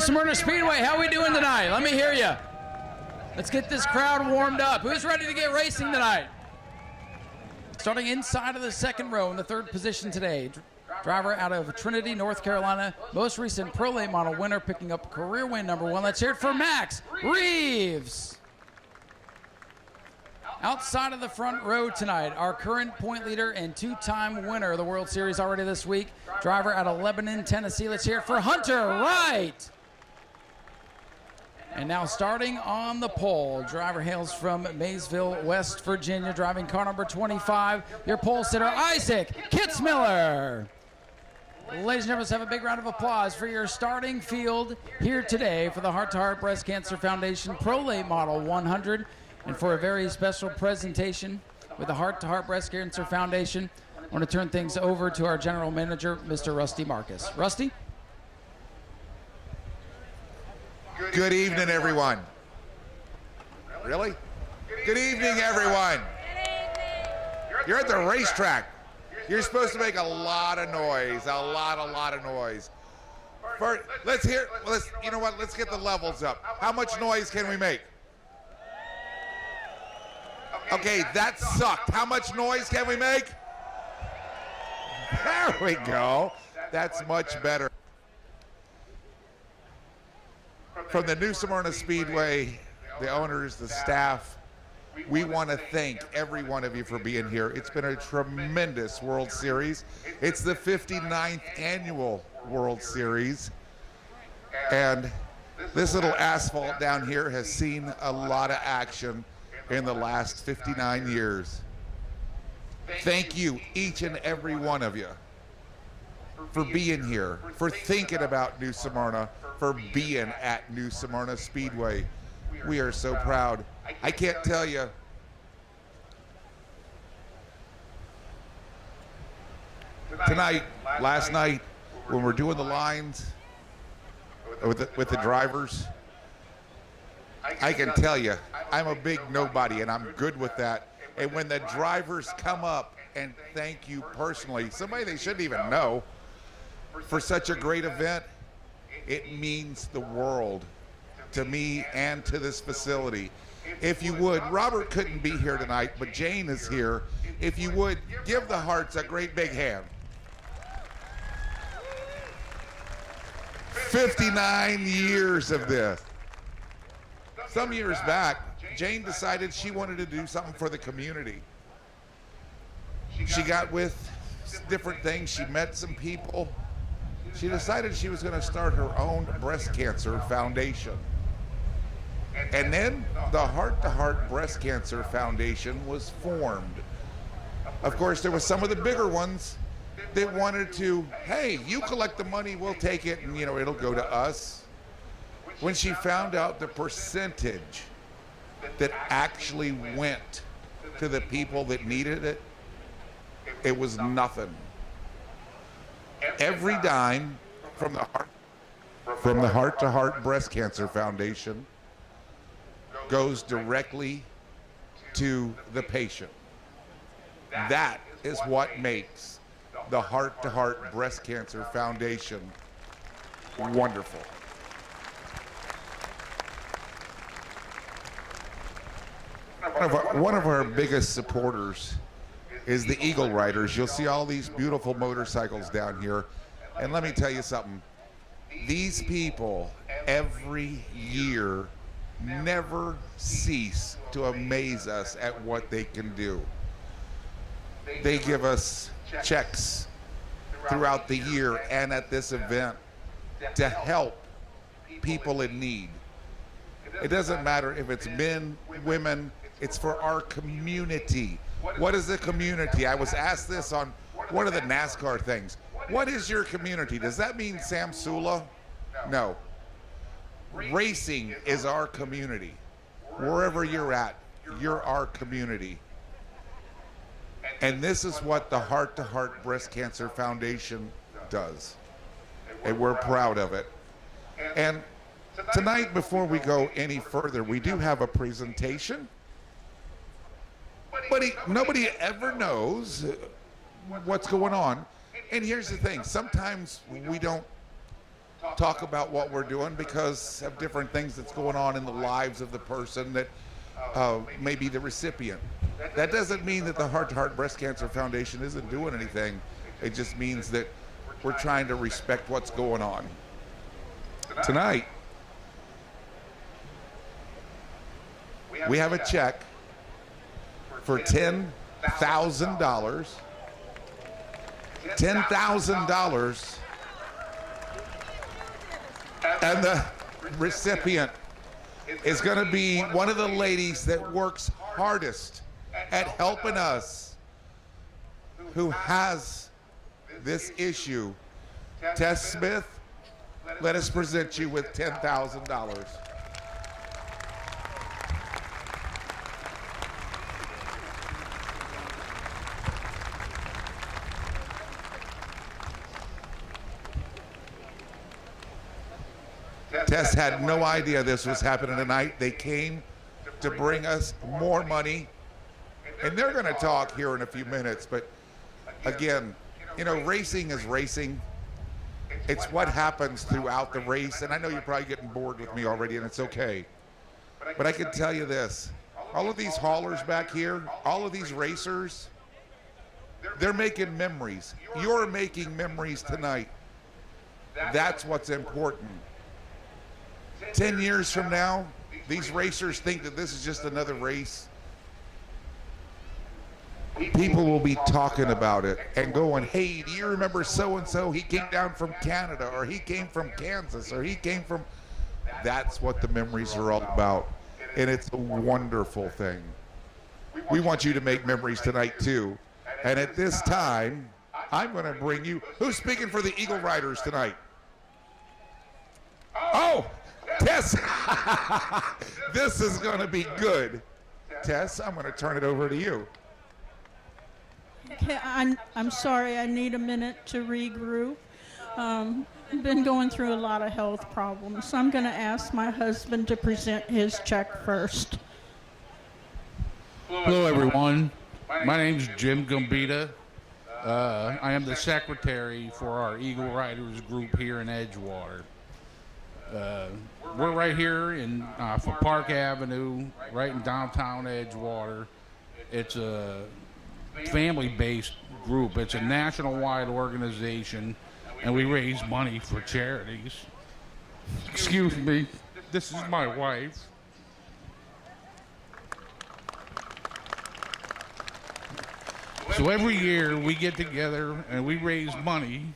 Smyrna Speedway, how we doing tonight? Let me hear you. Let's get this crowd warmed up. Who's ready to get racing tonight? Starting inside of the second row in the third position today, driver out of Trinity, North Carolina, most recent Pro Late model winner, picking up career win #1. Let's hear it for Max Reeves. Outside of the front row tonight, our current point leader and two-time winner of the World Series already this week, driver out of Lebanon, Tennessee. Let's hear it for Hunter Wright. And now starting on the pole, driver hails from Maysville, West Virginia, driving car number 25, your pole sitter, Isaac Kitzmiller. Ladies and gentlemen, let's have a big round of applause for your starting field here today for the Heart to Heart Breast Cancer Foundation Pro Late Model 100. And for a very special presentation with the Heart to Heart Breast Cancer Foundation, I want to turn things over to our general manager, Mr. Rusty Marcus. Rusty? Good evening, everyone. Really? Good evening, everyone. You're at the racetrack. You're supposed to make a lot of noise, a lot of noise. First, you know what? Let's get the levels up. How much noise can we make? Okay, that sucked. How much noise can we make? There we go. That's much better. From the New Smyrna Speedway, the owners, the staff, we want to thank every one of you for being here. It's been a tremendous World Series. It's the 59th annual World Series. And this little asphalt down here has seen a lot of action in the last 59 years. Thank you, each and every one of you, for being here, for thinking about New Smyrna, for being at New Smyrna Speedway. We are so proud. I can't tell you. Tonight, last night, when we're doing the lines with the drivers, I can tell you, I'm a big nobody, and I'm good with that. And when the drivers come up and thank you personally, somebody they shouldn't even know, for such a great event, it means the world to me and to this facility. If you would, Robert couldn't be here tonight, but Jane is here. If you would, give the Harts a great big hand. 59 years of this. Some years back, Jane decided she wanted to do something for the community. She got with different things. She met some people. She decided she was going to start her own breast cancer foundation. And then the Heart to Heart Breast Cancer Foundation was formed. Of course, there were some of the bigger ones that wanted to, hey, you collect the money, we'll take it, and it'll go to us. When she found out the percentage that actually went to the people that needed it, it was nothing. Every dime from the Heart to Heart Breast Cancer Foundation goes directly to the patient. That is what makes the Heart to Heart Breast Cancer Foundation wonderful. One of our biggest supporters is the Eagle Riders. You'll see all these beautiful motorcycles down here. And let me tell you something. These people every year never cease to amaze us at what they can do. They give us checks throughout the year and at this event to help people in need. It doesn't matter if it's men, women, it's for our community. What is the community? I was asked this on one of the NASCAR things. What is your community? Does that mean Sam Sula? No. Racing is our community. Wherever you're at, you're our community. And this is what the Heart to Heart Breast Cancer Foundation does. And we're proud of it. And tonight, before we go any further, we do have a presentation. But nobody ever knows what's going on. And here's the thing, sometimes we don't talk about what we're doing because of different things that's going on in the lives of the person that may be the recipient. That doesn't mean that the Heart to Heart Breast Cancer Foundation isn't doing anything. It just means that we're trying to respect what's going on. Tonight, we have a check for $10,000. $10,000. And the recipient is going to be one of the ladies that works hardest at helping us, who has this issue. Tess Smith, let us present you with $10,000. Tess had no idea this was happening tonight. They came to bring us more money, and they're going to talk here in a few minutes. But again, you know, racing is racing. It's what happens throughout the race, and I know you're probably getting bored with me already, and it's okay. But I can tell you this, all of these haulers back here, all of these racers, they're making memories. You're making memories tonight. That's what's important. 10 years from now, these racers think that this is just another race. People will be talking about it and going, hey, do you remember so-and-so? He came down from Canada, or he came from Kansas, or he came from... That's what the memories are all about. And it's a wonderful thing. We want you to make memories tonight, too. And at this time, I'm going to bring you... Who's speaking for the Eagle Riders tonight? Oh! Tess, this is going to be good. Tess, I'm going to turn it over to you. Okay, I'm sorry, I need a minute to regroup. I've been going through a lot of health problems, so I'm going to ask my husband to present his check first. Hello, everyone. My name's Jim Gambita. I am the secretary for our Eagle Riders group here in Edgewater. We're right here in for Park Avenue, right in downtown Edgewater. It's a family-based group. It's a national-wide organization, and we raise money for charities. Excuse me, this is my wife. So every year we get together and we raise money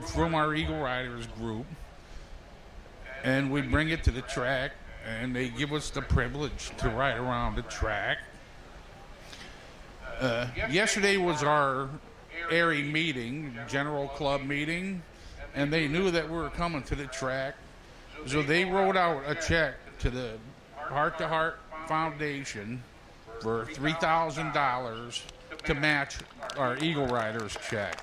from our Eagle Riders group, and we bring it to the track, and they give us the privilege to ride around the track. Yesterday was our area meeting, general club meeting, and they knew that we were coming to the track, so they wrote out a check to the Heart to Heart Foundation for $3,000 to match our Eagle Riders check.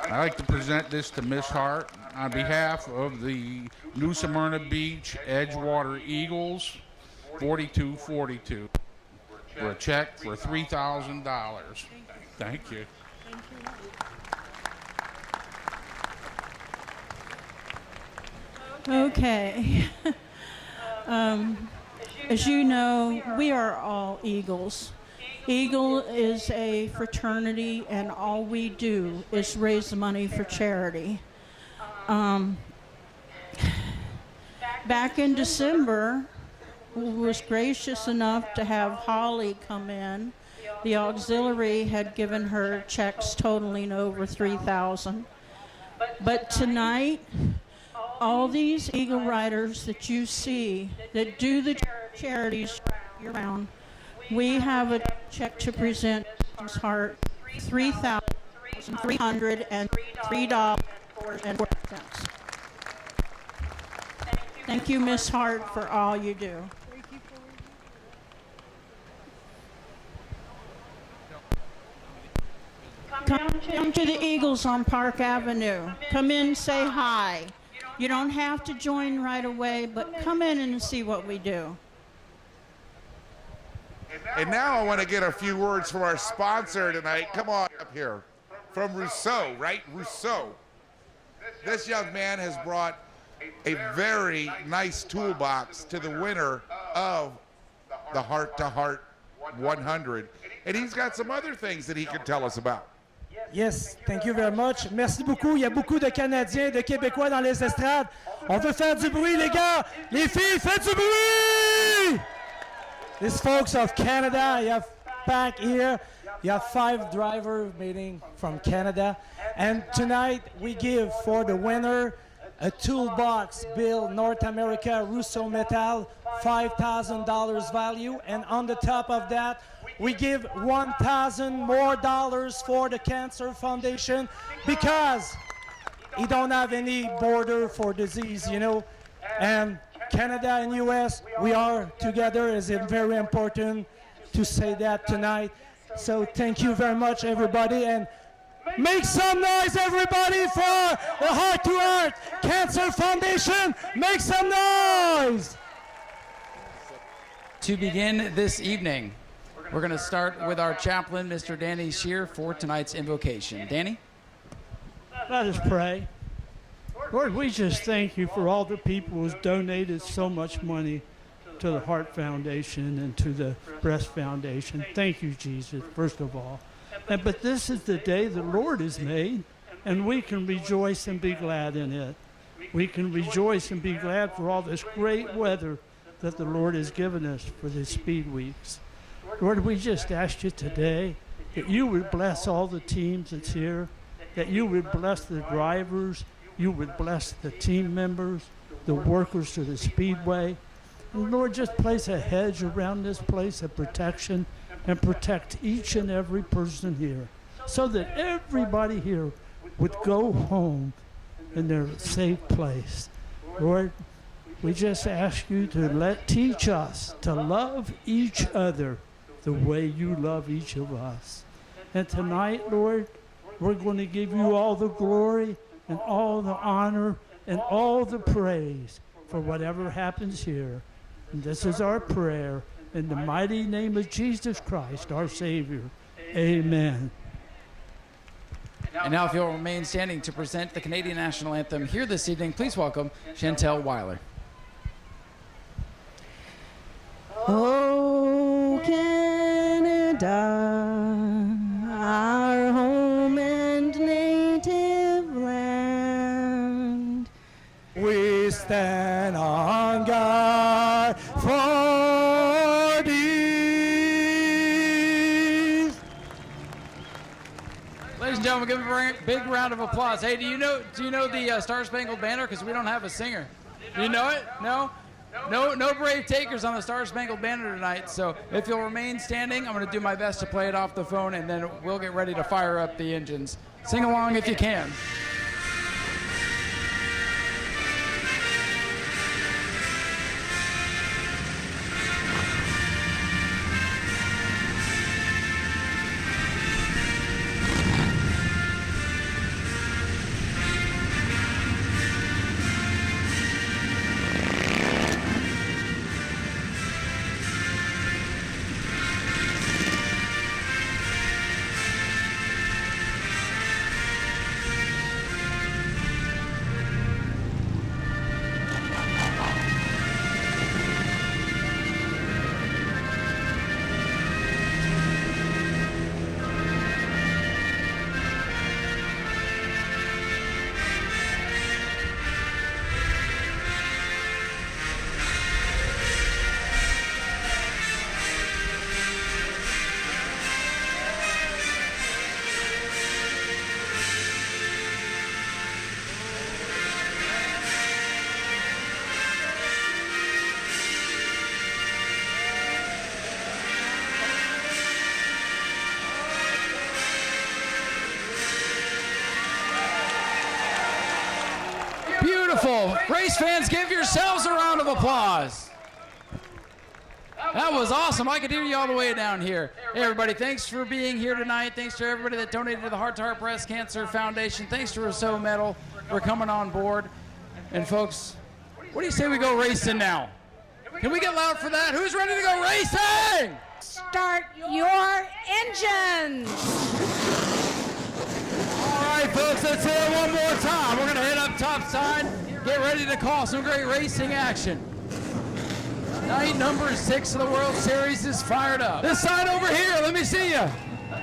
I'd like to present this to Miss Hart on behalf of the New Smyrna Beach Edgewater Eagles 4242 for a check for $3,000. Thank you. Okay. As you know, we are all Eagles. Eagle is a fraternity, and all we do is raise money for charity. Back in December, we was gracious enough to have Holly come in. The auxiliary had given her checks totaling over $3,000. But tonight, all these Eagle Riders that you see that do the charities year-round, we have a check to present Ms. Hart, $3,303.04. Thank you, Ms. Hart, for all you do. Come to the Eagles on Park Avenue. Come in, say hi. You don't have to join right away, but come in and see what we do. And now I want to get a few words from our sponsor tonight. Come on up here. From Rousseau, right? Rousseau. This young man has brought a very nice toolbox to the winner of the Heart to Heart 100. And he's got some other things that he can tell us about. Yes, thank you very much. Merci beaucoup. Il y a beaucoup de Canadiens, de Québécois dans les estrades. On veut faire du bruit, les gars. Les filles, faites du bruit! These folks of Canada, you have back here, you have 5 drivers meeting from Canada. And tonight we give for the winner a toolbox built North America Russo Metal, $5,000 value. And on the top of that, we give $1,000 more for the Cancer Foundation because he don't have any border for disease, you know. And Canada and US, we are together. Is it very important to say that tonight. So thank you very much, everybody, and make some noise, everybody, for the Heart to Heart Cancer Foundation. Make some noise. To begin this evening, we're going to start with our chaplain, Mr. Danny Shear, for tonight's invocation. Danny? Let us pray. Lord, we just thank you for all the people who's donated so much money to the Heart Foundation and to the Breast Foundation. Thank you, Jesus, first of all. But this is the day the Lord has made, and we can rejoice and be glad in it. We can rejoice and be glad for all this great weather that the Lord has given us for the Speed Weeks. Lord, we just ask you today that you would bless all the teams that's here, that you would bless the drivers, you would bless the team members, the workers to the Speedway. And Lord, just place a hedge around this place of protection and protect each and every person here so that everybody here would go home in their safe place. Lord, we just ask you to teach us to love each other the way you love each of us. And tonight, Lord, we're going to give you all the glory and all the honor and all the praise for whatever happens here. And this is our prayer in the mighty name of Jesus Christ, our Savior. Amen. And now if you'll remain standing to present the Canadian National Anthem here this evening, please welcome Chantel Weiler. Oh, Canada, our home and native land. We stand on guard for thee. Ladies and gentlemen, give a big round of applause. Hey, do you know the Star Spangled Banner? Because we don't have a singer. Do you know it? No? No brave takers on the Star Spangled Banner tonight. So if you'll remain standing, I'm going to do my best to play it off the phone, and then we'll get ready to fire up the engines. Sing along if you can. Beautiful. Race fans, give yourselves a round of applause. That was awesome. I could hear you all the way down here. Hey, everybody, thanks for being here tonight. Thanks to everybody that donated to the Heart to Heart Breast Cancer Foundation. Thanks to Rousseau Metal for coming on board. And, folks, what do you say we go racing now? Can we get loud for that? Who's ready to go racing? Start your engines. All right, folks, let's hit it one more time. We're going to hit top side. Get ready to call some great racing action. Night number 6 of the World Series is fired up. This side over here, let me see you.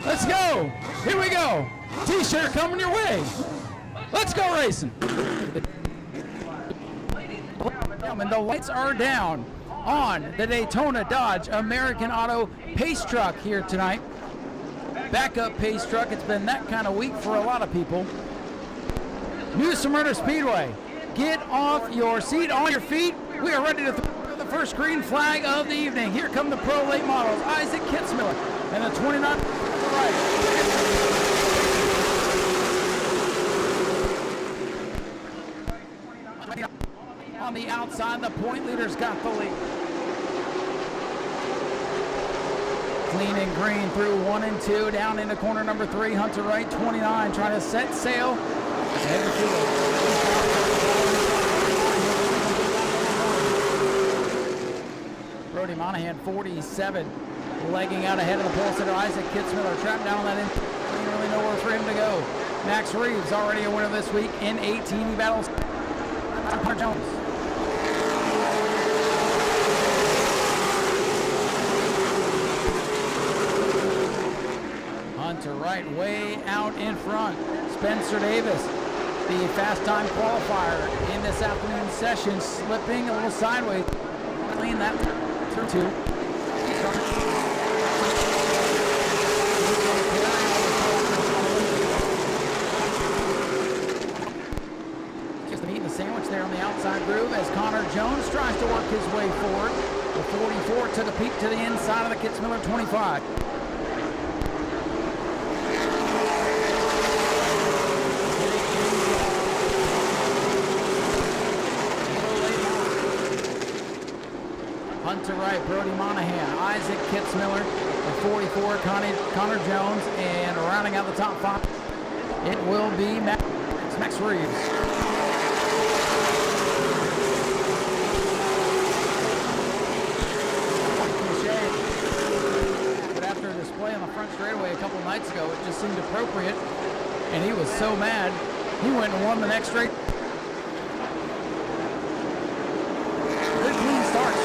Let's go. Here we go. T-shirt coming your way. Let's go racing. And the lights are down on the Daytona Dodge American Auto Pace Truck here tonight. Backup pace truck. It's been that kind of week for a lot of people. New Smyrna Speedway. Get off your seat, on your feet. We are ready to throw the first green flag of the evening. Here come the pro late models. Isaac Kitzmiller and the 29 on the right. On the outside, the point leader's got the lead. Clean and green through 1 and 2, down into corner number 3. Hunter Wright, 29, trying to set sail. Brody Monahan, 47, legging out ahead of the pole sitter. Isaac Kitzmiller trapped down on that end. Really nowhere for him to go. Max Reeves, already a winner this week in 18. He battles Hunter Jones. Hunter Wright way out in front. Spencer Davis, the fast time qualifier in this afternoon session, slipping a little sideways. Clean that through 2. Just eating the sandwich there on the outside groove as Connor Jones tries to work his way forward. The 44 to the peak to the inside of the Kitzmiller 25. Hunter Wright, Brody Monahan, Isaac Kitzmiller, the 44, Connor Jones, and rounding out the top 5, it will be Max Reeves. But after a display on the front straightaway a couple nights ago, it just seemed appropriate, and he was so mad, he went and won the next straight. Good clean start.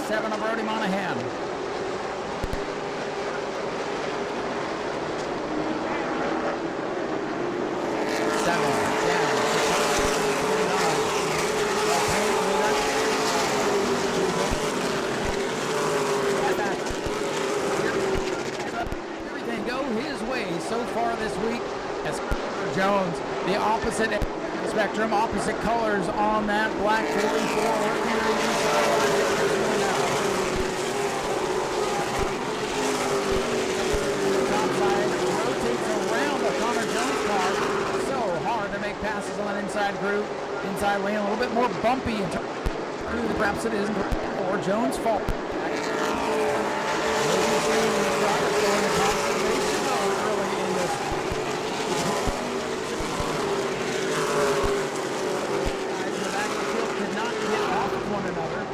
Of Brody Monahan. 7 down. Everything go his way so far this week as Jones, the opposite spectrum, opposite colors on that black 44. Passes on that inside groove, inside lane, a little bit more bumpy and perhaps it is, or Jones' fault. Could not get off of one another,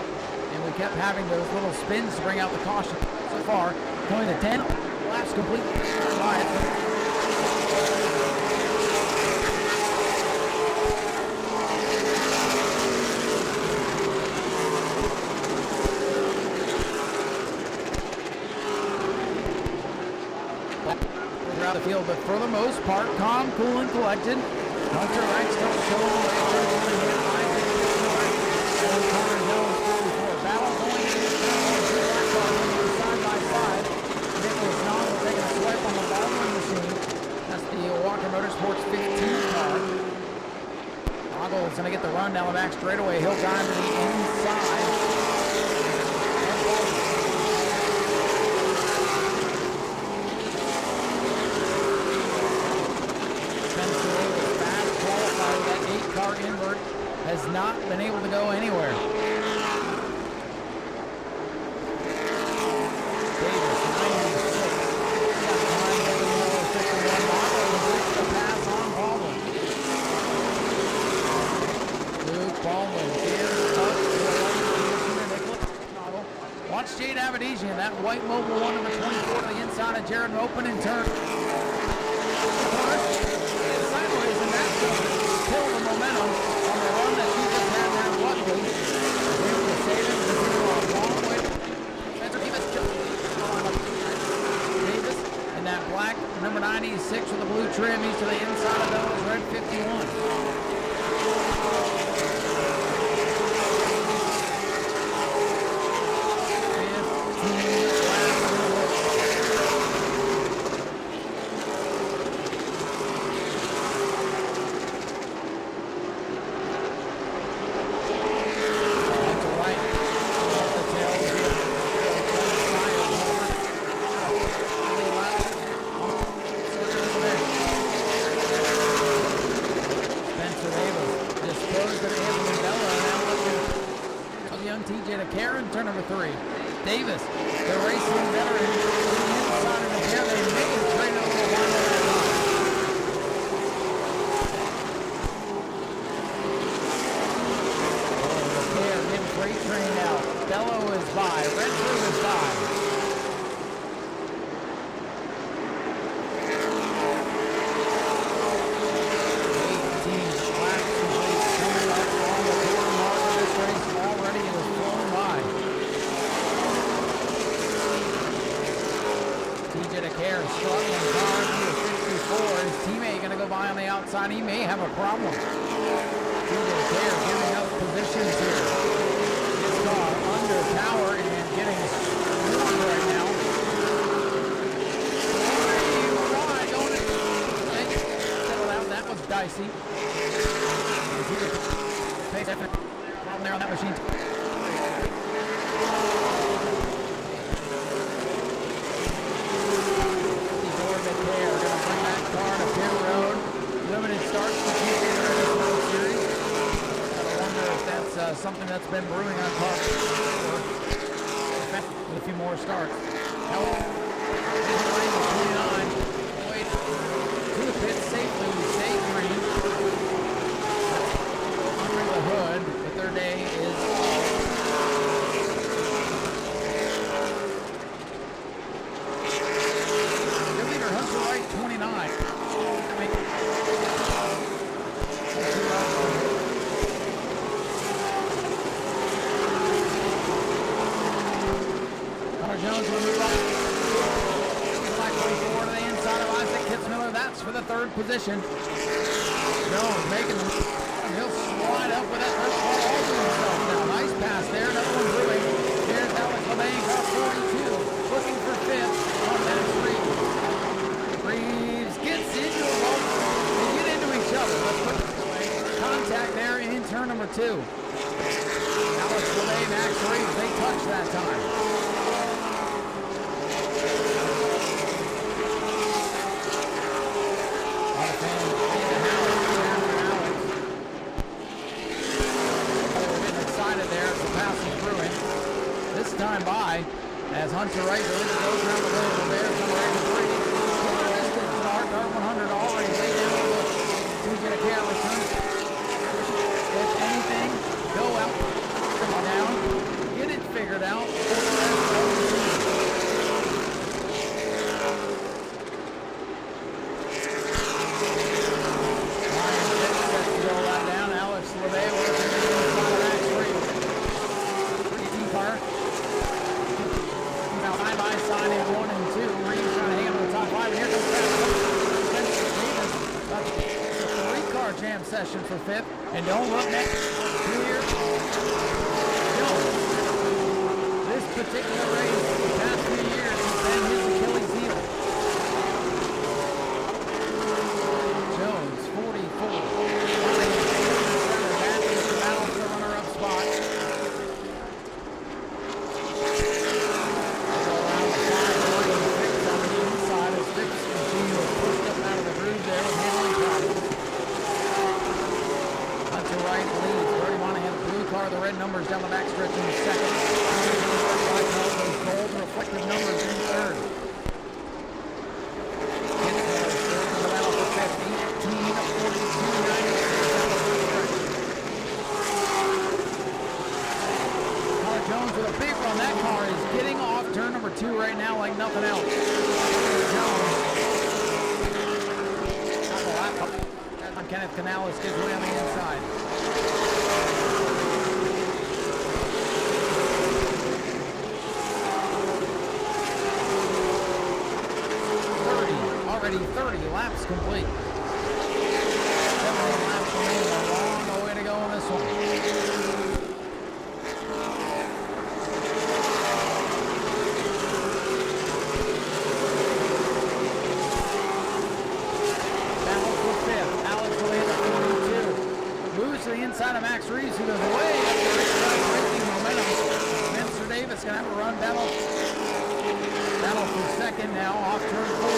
and we kept having those little spins to bring out the caution. So far, going to 10 laps complete. The field, but for the most part, calm, cool, and collected. Hunter Wright still showing the way. Battle going side by side. Nicholas Nozzle taking a swipe on the bottling machine. That's the Walker Motorsports 15 car. Nozzle is going to get the run down the back straightaway. He'll dive to the inside. Car invert has not been able to go anywhere. Davis, 96. The pass on Baldwin. Luke Baldwin gears up to the white Mobile 1, number 24 to the inside of Jared, open and turn. Sideways, and that's going to kill the momentum on the run that she just had there. Luckily, able to save it. A long way. Davis in that black number 96 with the blue trim. He's to the inside of those. Red 51. Turn number 3. Davis, the racing veteran, inside of the tail. They make it straight over the line of that line. They're getting freight train now. Bello is by. Red Crew is by. He may have a problem. Giving up positions here. This car under power and getting warm right now. Why don't it? Settle out. That was dicey. Problem there on that machine. Going to bring that car to pit road. Limited starts for Chequered in this World Series. I wonder if that's something that's been brewing on car with a few more starts. Now, 29. Wait, to the pit safely. Stay green. Under the hood, but their day is good leader Hunter Wright, 29. Jones will move on. Black 24 to the inside of Isaac Kitzmiller. That's for the 3rd position. Jones making the he'll slide up with that first ball all to himself now. Nice pass there. Another one brewing. Here's Alex Levine, car 42. Looking for 5th. On that Reeves gets into a ball. They get into each other. Let's put contact there in turn number 2. Alex Levine, Max Reeves, they touch that time. Time by as Hunter Wright goes around the way of the Bears, number 83. Hart 100 already laid down to get a care return. If anything, go out, come down, get it figured out. Alex LeVay working inside of that street. Pretty deep Hart. By sign in 1 and 2. Reeves trying to hang on to the top 5. And here comes Davis. A 3-car jam session for 5th. And don't look next. Here. This particular race, the past few years, has been his Achilles heel. Jones, 44. That is the battle for the runner-up spot. The red numbers down the back stretch in the 2nd. Gold Kenneth Canales gives way on the inside. 30 laps complete. 17 laps remaining. A long way to go on this one. Battle for fifth. Alex away at 42. Moves to the inside of Max Reeves, who goes way up the racetrack, breaking momentum. Spencer Davis gonna have a run battle. Battle for second now, off turn 4.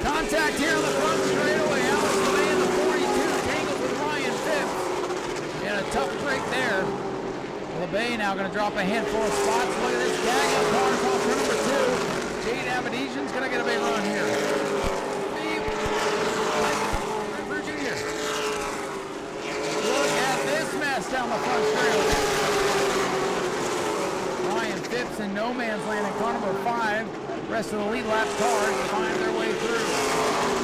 Contact here on the front straightaway. Alex away in the 42, tangled with Ryan Phipps. And a tough break there. LeBay now going to drop a handful of spots. Look at this gang of cars off turn number 2. Jade Abedesian's going to get a big run here. Jr. Look at this mess down the front straightaway. Ryan Phipps in no man's land in car number 5. Rest of the lead lap cars find their way through.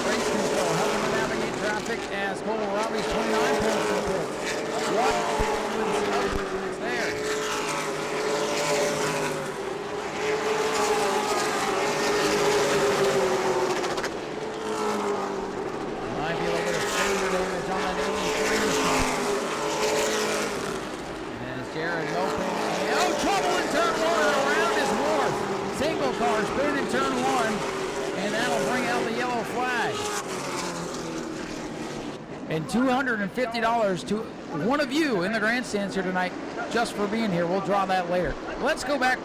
Race control helping to navigate traffic as Cole Robbie's 29 points to the pit. What? It's there. Might be a little bit of finger damage on that 83. As Jared Lopez. Oh, trouble in turn 1. Around his north. Single car spin in turn 1, and that'll bring out the yellow flag. And $250 to one of you in the grandstands here tonight just for being here. We'll draw that later. Let's go back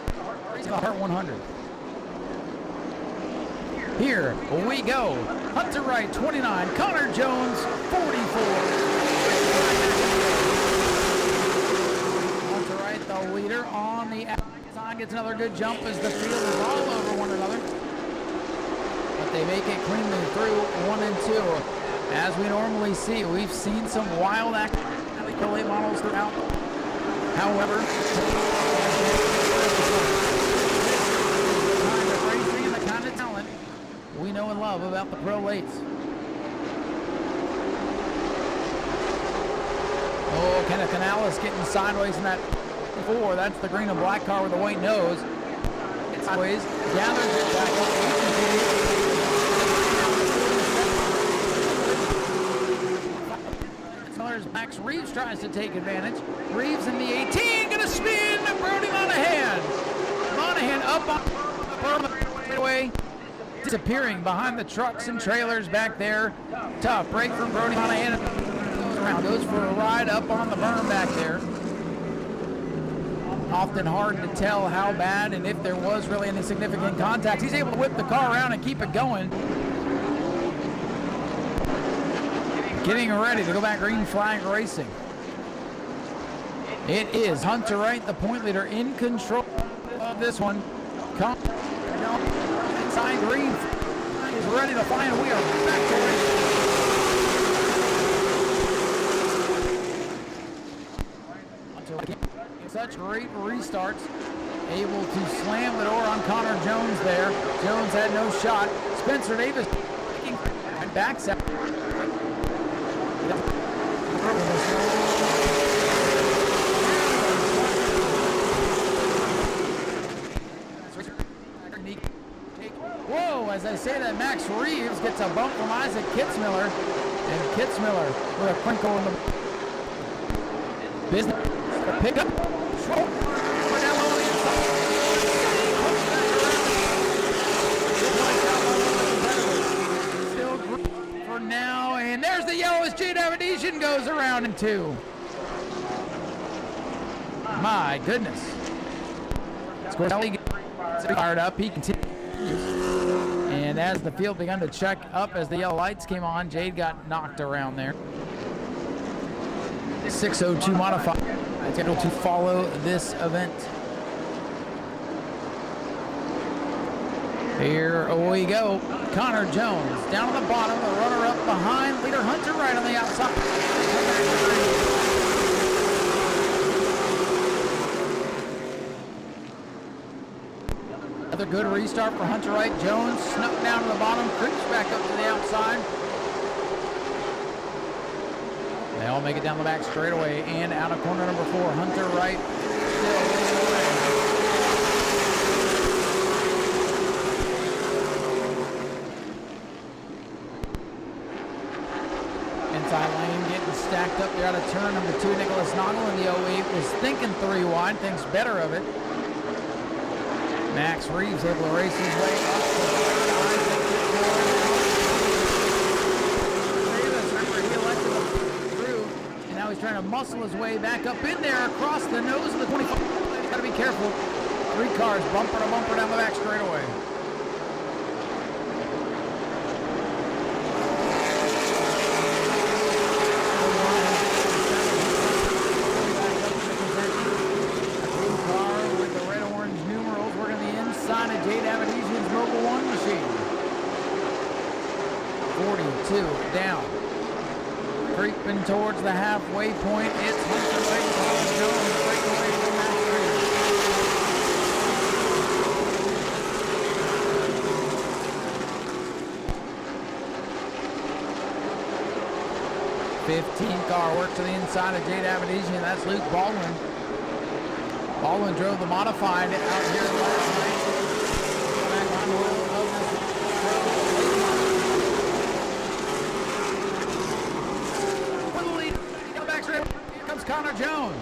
to the Hart 100. Here we go. Hunter Wright, 29. Connor Jones, 44. Hunter Wright, the leader on the outside, gets another good jump as the field is all over one another. But they make it cleanly through 1 and 2. As we normally see, we've seen some wild late models throughout. However, the kind of racing and the kind of talent we know and love about the pro lates. Oh, Kenneth Canales getting sideways in that 4. That's the green and black car with the white nose. It's sideways, gathers it back up. Max Reeves tries to take advantage. Reeves in the 18, gonna spin. Brody Monahan. Monahan up on the straightaway, disappearing behind the trucks and trailers back there. Tough break from Brody Monahan. Goes around, goes for a ride up on the berm back there. Often hard to tell how bad and if there was really any significant contact. He's able to whip the car around and keep it going. Getting ready to go back green flag racing. It is Hunter Wright, the point leader, in control of this one. Come inside green. He's ready to fly, and we are back to racing. Such great restarts. Able to slam the door on Connor Jones there. Jones had no shot. Spencer Davis and backs out. Whoa, as I say that, Max Reeves gets a bump from Isaac Kitzmiller, and Kitzmiller with a crinkle in the business. The pickup. Still for now, and there's the yellow as Jade Abedesian goes around in 2. My goodness. Squirrelli gets fired up. He continues. And as the field began to check up as the yellow lights came on, Jade got knocked around there. 602 modified. Scheduled to follow this event. Here we go. Connor Jones down on the bottom, the runner up behind leader Hunter Wright on the outside. Another good restart for Hunter Wright. Jones snuck down to the bottom, creeps back up to the outside. They all make it down the back straightaway and out of corner number 4. Hunter Wright still leading the way. Inside lane getting stacked up there out of turn number 2. Nicholas Noggle in the 08 was thinking 3 wide, thinks better of it. Max Reeves able to race his way up to the Davis, remember he elected through, and now he's trying to muscle his way back up in there across the nose of the 25. Got to be careful. 3 cars bumper to bumper down the back straightaway. Down. Creeping towards the halfway point. It's Hunter Wright. Jones breaking away from that street. 15 car works to the inside of Jade Avedisian. That's Luke Baldwin. Baldwin drove the modified out here last night. Connor Jones.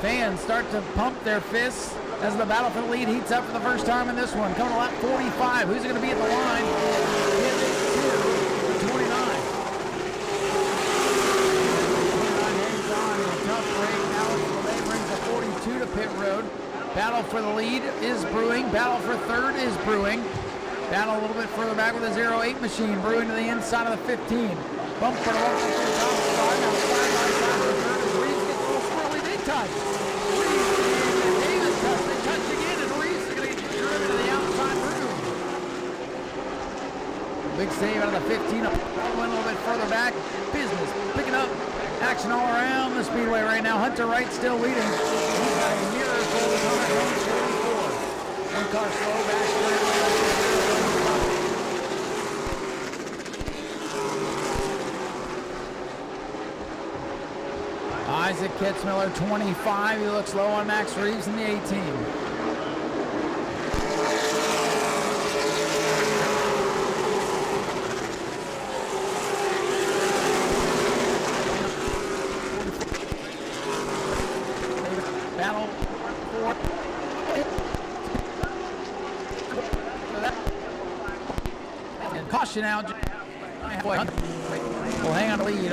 Fans start to pump their fists as the battle for the lead heats up for the first time in this one. Coming to lap 45. Who's going to be at the line? It is 29. 29 hangs on in a tough break. Alex LeMay brings a 42 to pit road. Battle for the lead is brewing. Battle for third is brewing. Battle a little bit further back with a 08 machine brewing to the inside of the 15. Bumper to bumper to the top of the line. Now side by side with the third as Reeves gets a little swirly. They touch. Reeves and Davis touch. They touch again, and Reeves is going to get driven to the outside room. Big save out of the 15. Went a little bit further back. Business picking up action all around the speedway right now. Hunter Wright still leading. He's got a mirror full of 144. One car slow back. Isaac Kitzmiller, 25. He looks low on Max Reeves in the 18. Battle for and caution out. We'll hang on to lead.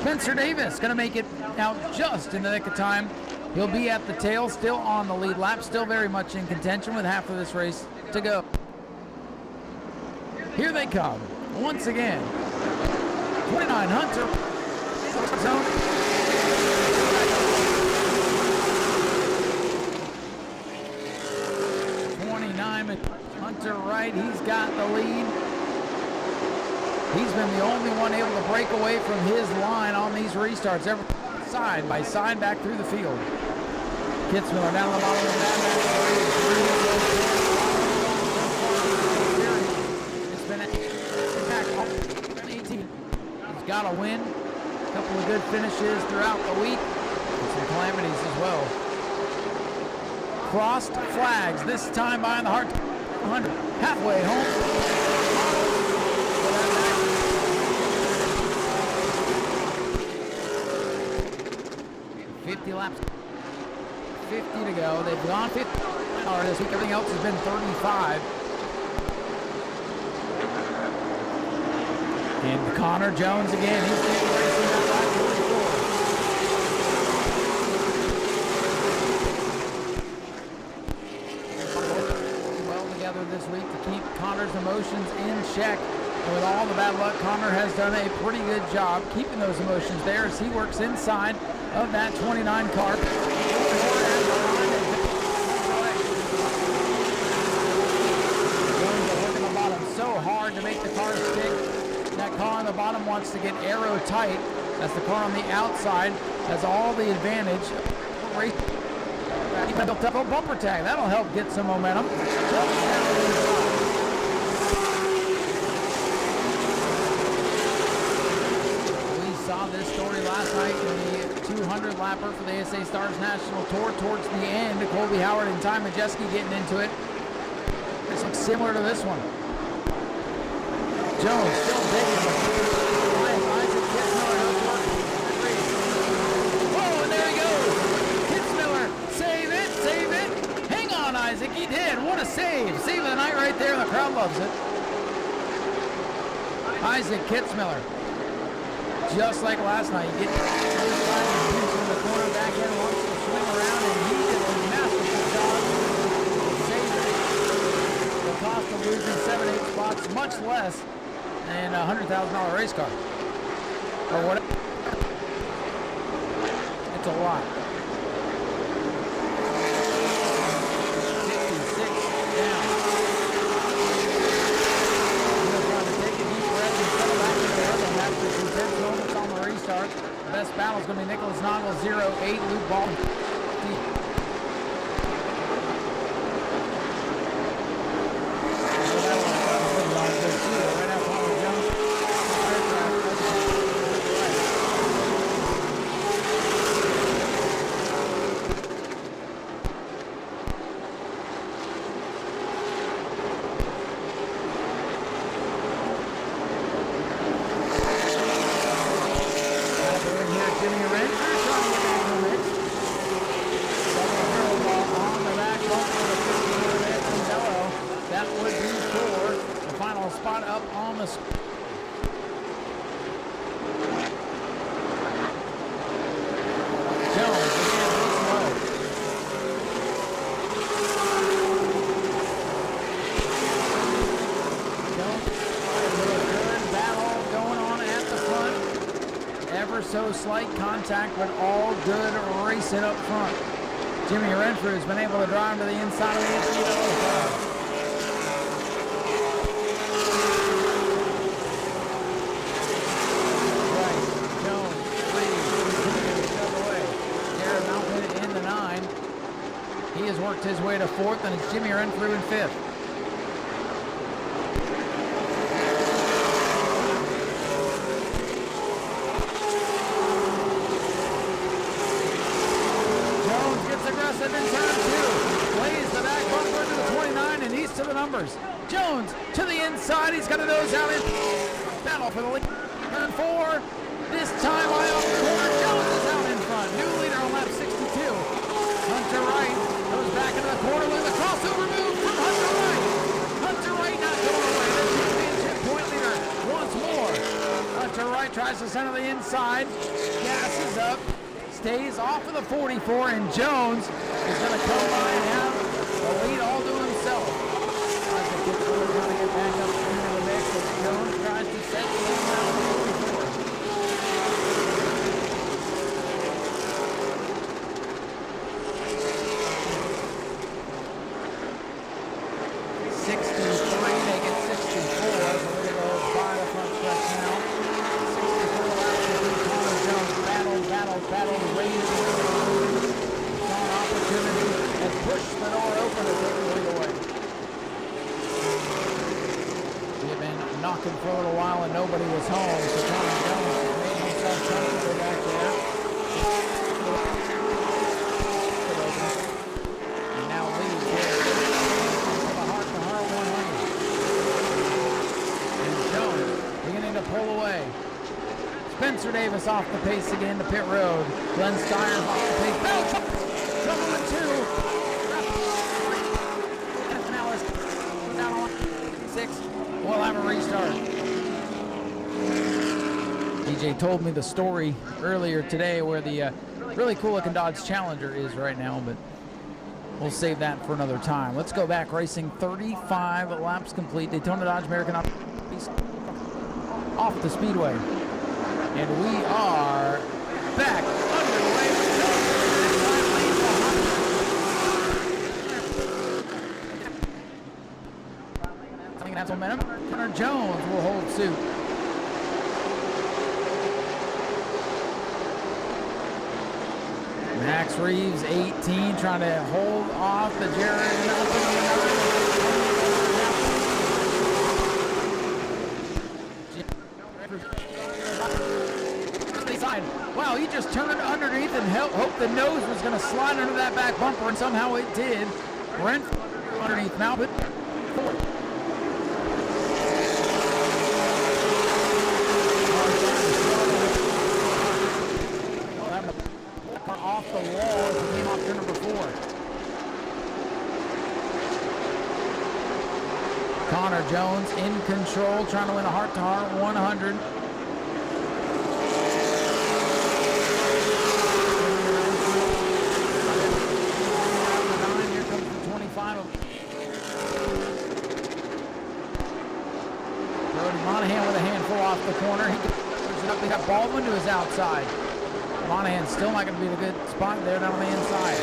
Spencer Davis going to make it out just in the nick of time. He'll be at the tail, still on the lead lap, still very much in contention with half of this race to go. Here they come, once again. 29 Hunter. 29 Hunter Wright, he's got the lead. He's been the only one able to break away from his line on these restarts, every side by side back through the field. Kitzmiller down the bottom of that. It's been an 18. He's got a win. A couple of good finishes throughout the week. And some calamities as well. Crossed flags, this time behind the Hart 100. Halfway home. 50 laps, 50 to go. They've gone 50 this week. Everything else has been 35. And Connor Jones again. He's getting racing that lap 44. Well together this week to keep Connor's emotions in check. And with all the bad luck, Connor has done a pretty good job keeping those emotions there as he works inside of that 29 car. to make the car stick. That car on the bottom wants to get aero tight. That's the car on the outside. Has all the advantage. He built up a bumper tag. That'll help get some momentum. We saw this story last night in the 200 lapper for the ASA Stars National Tour. Towards the end, Colby Howard and Ty Majeski getting into it. This looks similar to this one. Jones still digging. Isaac Kitzmiller. Whoa, and there he goes. Kitzmiller, save it, save it. Hang on, Isaac, he did. What a save. Save of the night right there. The crowd loves it. Isaac Kitzmiller. Just like last night, you get inside and pinch in the corner, back in, wants to swing around, and he did a masterful job. Saved it. The cost of losing 7-8 spots, much less than a $100,000 race car. Or whatever. It's a lot. 66 down. He'll try to take a deep breath and settle back into the rhythm after some tense moments on the restart. The best battle is going to be Nicholas Noggle, 0-8, Luke Ball. So slight contact, but all good racing up front. Jimmy Renfrew has been able to drive to the inside of the car. Right, Jones, Reed, away. Garrett Malpin in the 9. He has worked his way to 4th, and it's Jimmy Renfrew in 5th. Jones to the inside. He's got a nose out in. Battle for the lead. Turn 4. This time eye off the corner. Jones is out in front. New leader on lap 62. Hunter Wright goes back into the corner with a crossover move from Hunter Wright. Hunter Wright not going away. The championship point leader once more. Hunter Wright tries to center the inside. Gasses up. Stays off of the 44. And Jones is going to come by and have the lead all to himself. Trying to get back up into the mix as Jones tries to set the lead down to 44. 63, they get 64, so they're going to go by the front stretch now. 64 laps to beat Connor Jones. Battle, raised saw an opportunity and pushed the door open to take the lead away. Knocking for a little while and nobody was home, so Connor Jones made himself comfortable back there. And now leads here for the Hart 100. And Jones beginning to pull away. Spencer Davis off the pace again to pit road. Glenn Steyer's off the pace. Trouble in 2. Now is down on 6. We'll have a restart. DJ told me the story earlier today where the really cool looking Dodge Challenger is right now, but we'll save that for another time. Let's go back racing. 35 laps complete. Daytona Dodge American off the Speedway. And we are back underway. That's momentum. Connor Jones will hold suit. Max Reeves, 18, trying to hold off the Jared. Wow, he just turned underneath and hoped the nose was going to slide under that back bumper, and somehow it did. Brent underneath now, but off the wall as he came off turn number 4. Connor Jones in control, trying to win a heart-to-heart 100. Here comes the 25. Brody Monahan with a handful off the corner. He got Baldwin to his outside. Monahan's still not going to be in a good spot there down on the inside.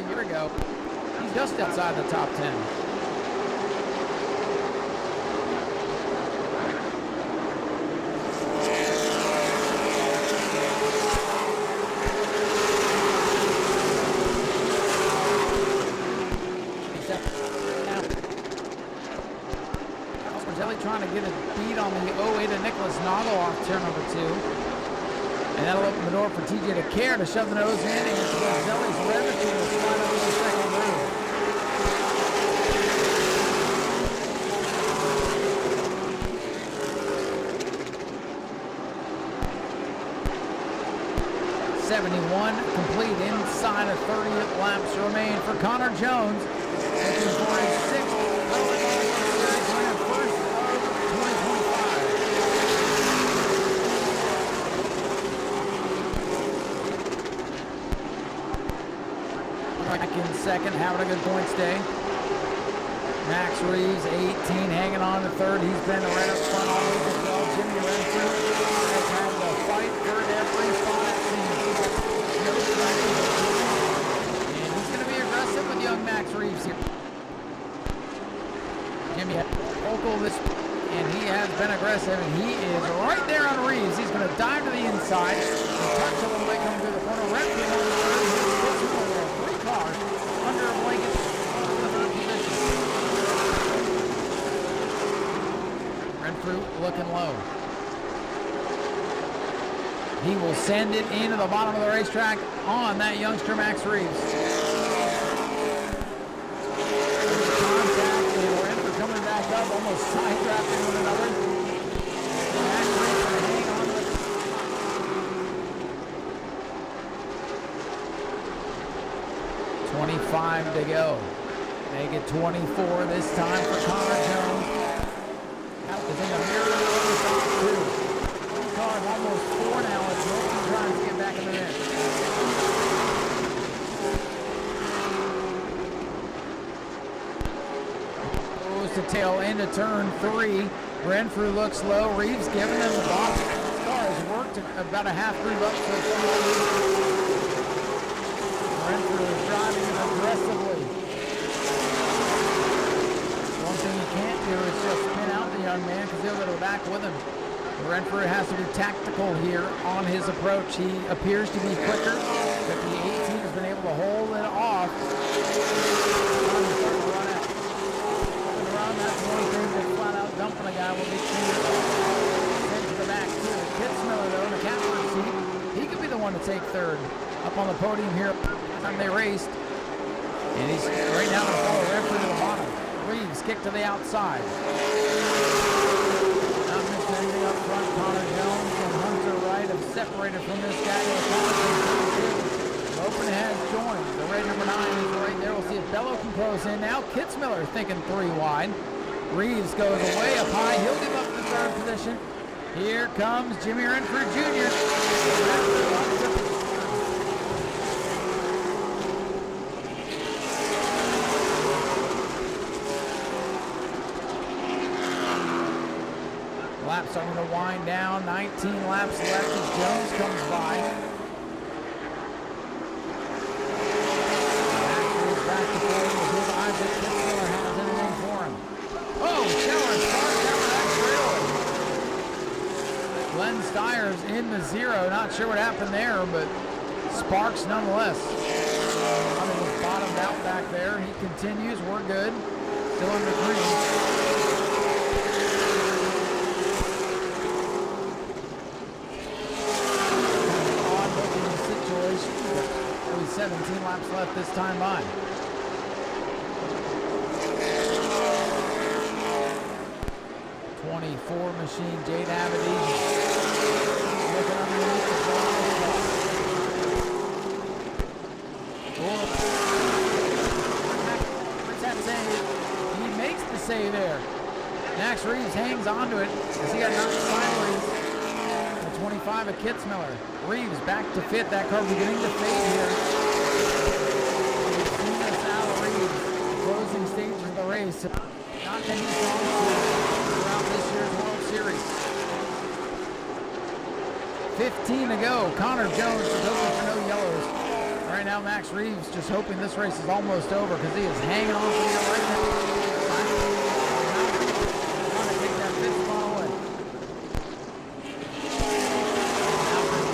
Here we go. He's just outside the top 10. Trying to get a beat on the 08 of Nicholas Noggle off turn number 2. And that'll open the door for TJ to care to shove the nose in, and Zelly's Reverty will slide over the second groove. .71 complete inside of 30 laps remain for Connor Jones, looking for his 6th in second, having a good points day. Max Reeves, 18, hanging on to third. He's been right up front all week as well. Jimmy Renfrew has had the fight for every spot. And he's going to be aggressive with young Max Reeves here. Jimmy had vocal this, and he has been aggressive, and he is right there on Reeves. He's going to dive to the inside. Touch a little bit coming through the corner. Renfrew on the third. Three cars under a blanket on the third position. Renfrew looking low. He will send it into the bottom of the racetrack on that youngster Max Reeves. Contact, and Renfrew coming back up, almost side-drafting one another. Max Reeves going to hang on to it. 25 to go. Make it 24 this time for Connor Jones. Out is in the mirror of the top 2. One car almost 4 now as Wilson tries to get back in the race. Goes to tail into turn 3. Renfrew looks low. Reeves giving them the box. This car has worked about a half groove up so far. Renfrew is driving aggressively. One thing he can't do is just spin out the young man because he'll go back with him. Renfrew has to be tactical here on his approach. He appears to be quicker, but the 18 has been able to hold it off. Run out. Around that 23, just flat out dumping a guy will be sent to the back too. Kitzmiller though in the catbird seat. He could be the one to take third. Up on the podium here time they raced, and he's right now going to follow Renfrew to the bottom. Reeves kick to the outside. Not missing up front. Connor Jones and Hunter Wright have separated from this guy. Open has joined. The red number 9 is right there. We'll see if Bello can close in now. Kitzmiller thinking 3 wide. Reeves goes way up high. He'll give up the third position. Here comes Jimmy Renfrew Jr. Laps are going to wind down. 19 laps left as Jones comes by. tires in the zero. Not sure what happened there, but sparks nonetheless. I mean, he's bottomed out back there. He continues. We're good. Still under green. Odd looking situation, but only 17 laps left this time by. '24 machine, Jade Aberdeen. Looking underneath the glass. What's that save? He makes the save there. Max Reeves hangs onto it as he got knocked sideways. The 25 of Kitzmiller. Reeves back to fifth. That car beginning to fade here. We've seen this out of Reeves. Closing stages of the race. Not many strong throughout this year's World Series. 15 to go. Connor Jones is hoping for no yellows. Right now, Max Reeves just hoping this race is almost over because he is hanging on for the right now. Trying to take that fifth spot away.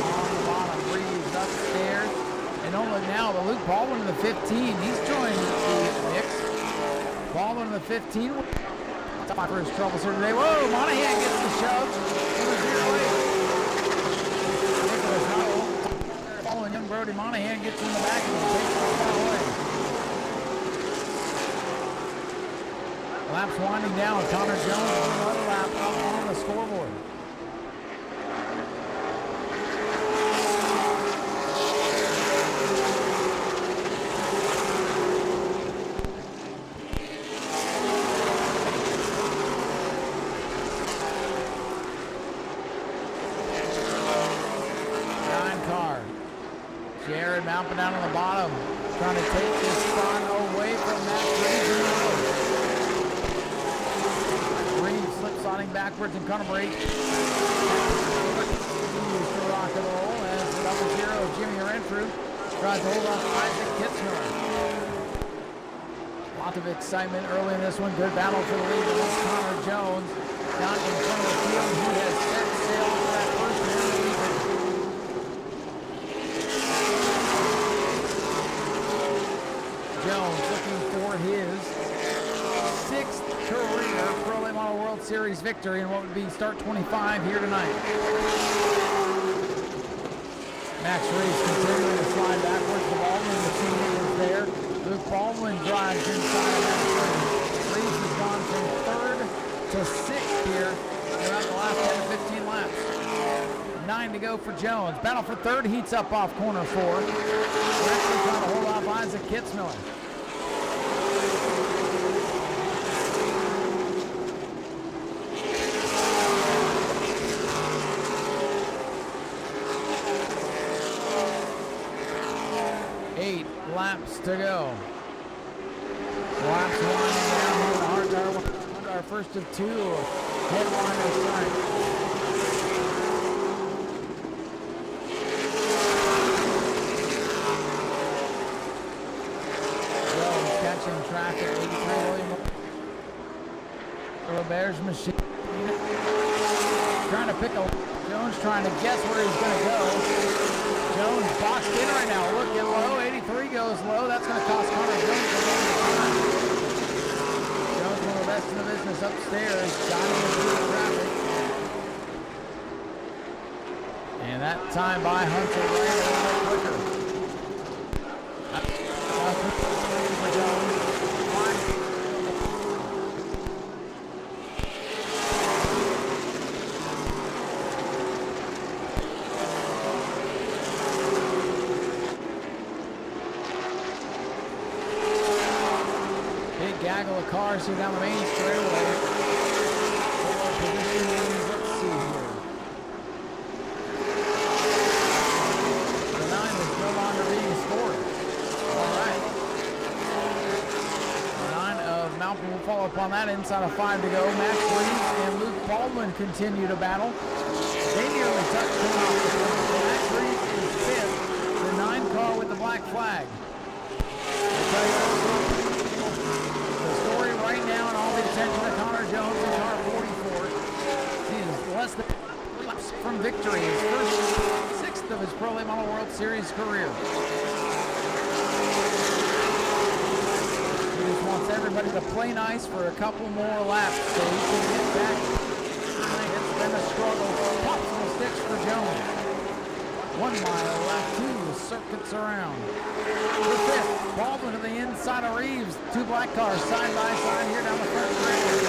Now on the bottom, Reeves upstairs. And only now, the Luke Baldwin in the 15. He's joined the mix. Baldwin in the 15. Top for his troubles here today. Whoa, Monahan gets the shove. Following young Brody Monahan gets in the back and takes the spot away. Laps winding down. Connor Jones with another lap up on the scoreboard. Mounting down on the bottom, trying to take this spot away from Max Reeves. Reeves slip-sliding backwards in corner break. Continues to rock and roll as the double zero of Jimmy Renfrew tries to hold on to Isaac Kitzmiller. Lots of excitement early in this one. Good battle for the lead against Connor Jones. Down in front of the field, he has set sail for that first win. Jones looking for his sixth career Pro Am Auto World Series victory in what would be start 25 here tonight. Max Reeves continuing to slide backwards. The Baldwin machine is there. Luke Baldwin drives inside of Max Reeves. Reeves has gone from third to sixth here throughout the last 10 to 15 laps. 9 to go for Jones. Battle for third heats up off corner 4. Actually trying to hold off Isaac Kitzmiller. Laps to go. Laps winding down here. The Hart car, our first of two headliner start. Jones catching traffic. 83 William Robert's machine. Trying to pick a. Jones trying to guess where he's going to go. Jones boxed in right now, looking low. 83 goes low. That's going to cost Connor Jones a long time. Jones, one of the best in the business upstairs, diving into the traffic. And that time by Hunter ran a little quicker. For Jones. Gaggle of cars here down the main straightaway. Let's see here. The 9 is no longer being scored. All right. The 9 of Malcolm will follow up on that. Inside of 5 to go. Max Reeves and Luke Baldwin continue to battle. They nearly touched him off. Max Reeves is 5th. The 9 car with the black flag. Right now, and all the attention to Connor Jones in car 44. He is less than 3 laps from home-run victory, his first sixth of his Pro Late Model World Series career. He just wants everybody to play nice for a couple more laps so he can get back. Certainly it's been a struggle. Popsicle sticks for Jones. 1 mile left, 2 circuits around. For fifth, Baldwin to the inside of Reeves. 2 black cars side by side here down the front stretch.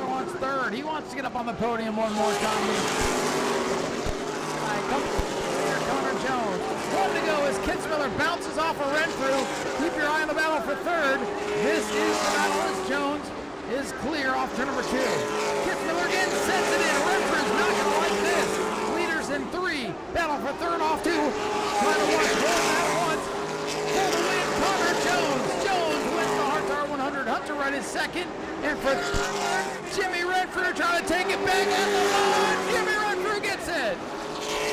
Wants third. He wants to get up on the podium one more time. Connor Jones. 1 to go as Kitzmiller bounces off a Renfrew. Keep your eye on the battle for third. This is the battle as Jones is clear off turn number 2. Kitzmiller again sends it in. Renfrew's not going to like this. Leaders in 3. Battle for third off 2. Trying to watch both at once. For the win, Connor Jones. Jones wins the Hart 100. Hunter right is second. And for Jimmy Renfrew trying to take it back at the line. Jimmy Renfrew gets it.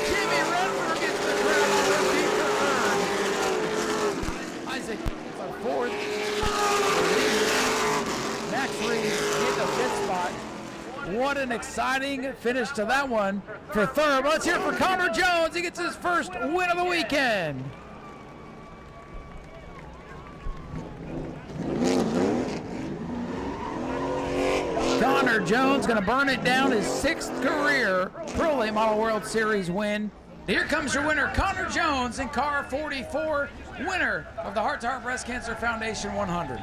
Jimmy Renfrew gets the crowd on their feet for third. Isaac for fourth. Max Reeves in the fifth spot. What an exciting finish to that one for third. Let's hear it for Connor Jones. He gets his first win of the weekend. Connor Jones going to burn it down, his 6th career Pro Late Model World Series win. Here comes your winner, Connor Jones, in car 44, winner of the Heart to Heart Breast Cancer Foundation 100.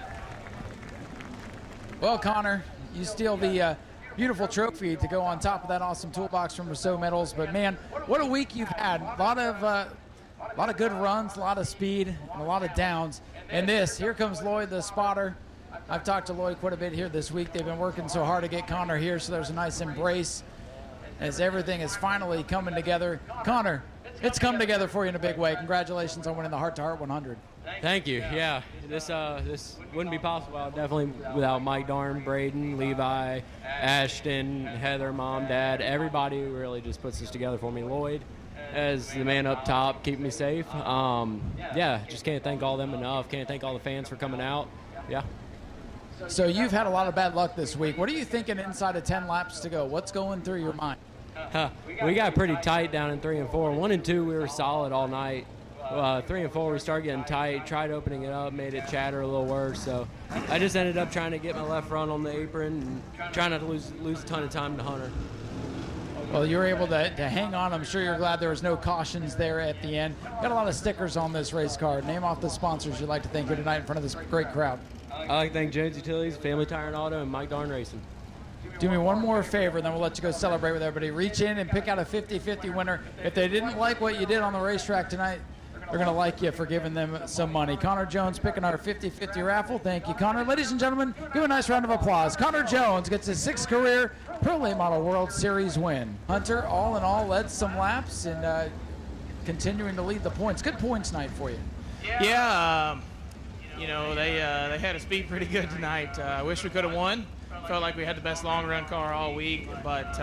Well, Connor, you steal the beautiful trophy to go on top of that awesome toolbox from Rousseau Metals. But man, what a week you've had! A lot of good runs, a lot of speed, and a lot of downs. And this, here comes Lloyd, the spotter. I've talked to Lloyd quite a bit here this week. They've been working so hard to get Connor here, so there's a nice embrace as everything is finally coming together. Connor, it's come together for you in a big way. Congratulations on winning the Heart to Heart 100. Thank you. Yeah, this wouldn't be possible definitely without Mike Darn, Braden, Levi, Ashton, Heather, Mom, Dad. Everybody really just puts this together for me. Lloyd, as the man up top, keeping me safe. Yeah, just can't thank all them enough. Can't thank all the fans for coming out. Yeah. So you've had a lot of bad luck this week. What are you thinking inside of 10 laps to go? What's going through your mind? We got pretty tight down in 3 and 4. 1 and 2, we were solid all night. 3 and 4, we started getting tight, tried opening it up, made it chatter a little worse. So I just ended up trying to get my left front on the apron and trying not to lose a ton of time to Hunter. Well, you were able to hang on. I'm sure you're glad there was no cautions there at the end. Got a lot of stickers on this race car. Name off the sponsors you'd like to thank here tonight in front of this great crowd. I'd like to thank Jones Utilities, Family Tire and Auto, and Mike Darn Racing. Do me one more favor, then we'll let you go celebrate with everybody. Reach in and pick out a 50-50 winner. If they didn't like what you did on the racetrack tonight, they're going to like you for giving them some money. Connor Jones picking our 50-50 raffle. Thank you, Connor. Ladies and gentlemen, give a nice round of applause. Connor Jones gets his 6th career Pro Late Model World Series win. Hunter, all in all, led some laps and continuing to lead the points. Good points night for you. Yeah, you know, they had us beat pretty good tonight. I wish we could have won. Felt like we had the best long run car all week, but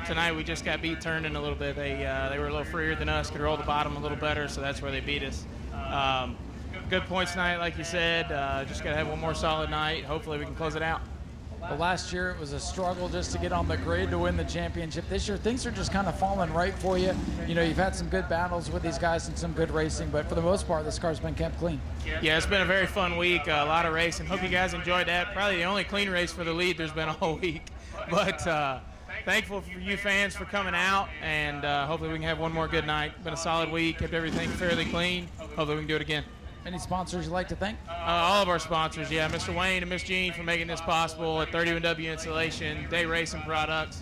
tonight we just got beat turning a little bit. They were a little freer than us, could roll the bottom a little better, so that's where they beat us. Good points tonight, like you said. Just got to have one more solid night. Hopefully we can close it out. Well, last year it was a struggle just to get on the grid to win the championship. This year things are just kind of falling right for you. You know, you've had some good battles with these guys and some good racing, but for the most part, this car's been kept clean. Yeah, it's been a very fun week, a lot of racing. Hope you guys enjoyed that. Probably the only clean race for the lead there's been all week. But thankful for you fans for coming out, and hopefully we can have one more good night. Been a solid week, kept everything fairly clean. Hopefully we can do it again. Any sponsors you'd like to thank? All of our sponsors, yeah. Mr. Wayne and Miss Jean for making this possible at 31W Installation, Day Racing Products,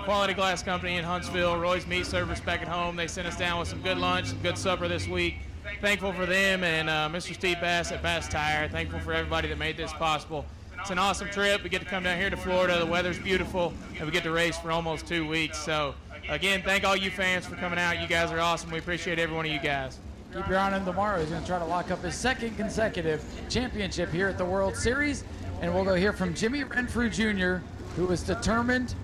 Quality Glass Company in Huntsville, Roy's Meat Service back at home. They sent us down with some good lunch, some good supper this week. Thankful for them, and Mr. Steve Bass at Bass Tire. Thankful for everybody that made this possible. It's an awesome trip. We get to come down here to Florida. The weather's beautiful, and we get to race for almost 2 weeks. So, again, thank all you fans for coming out. You guys are awesome. We appreciate every one of you guys. Keep your eye on him tomorrow. He's going to try to lock up his 2nd consecutive championship here at the World Series. And we'll go hear from Jimmy Renfrew Jr., who was determined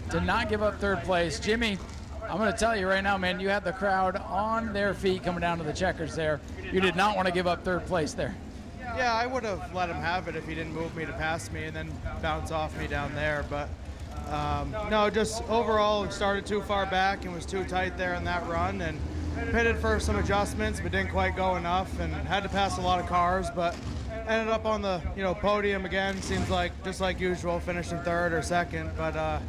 to not give up 3rd place. Jimmy, I'm going to tell you right now, man, you had the crowd on their feet coming down to the checkers there. You did not want to give up 3rd place there. Yeah, I would have let him have it if he didn't move me to pass me and then bounce off me down there. But No, just overall we started too far back and was too tight there in that run, and pitted for some adjustments but didn't quite go enough and had to pass a lot of cars, but ended up on the podium again. Seems like just like usual, finished in third or second, but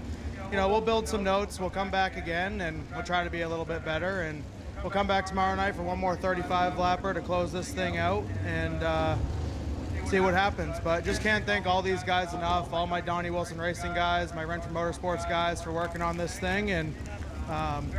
we'll build some notes. We'll come back again and we'll try to be a little bit better, and we'll come back tomorrow night for one more 35 lapper to close this thing out and see what happens. But just can't thank all these guys enough, all my Donnie Wilson Racing guys, my Renfrew Motorsports guys for working on this thing, and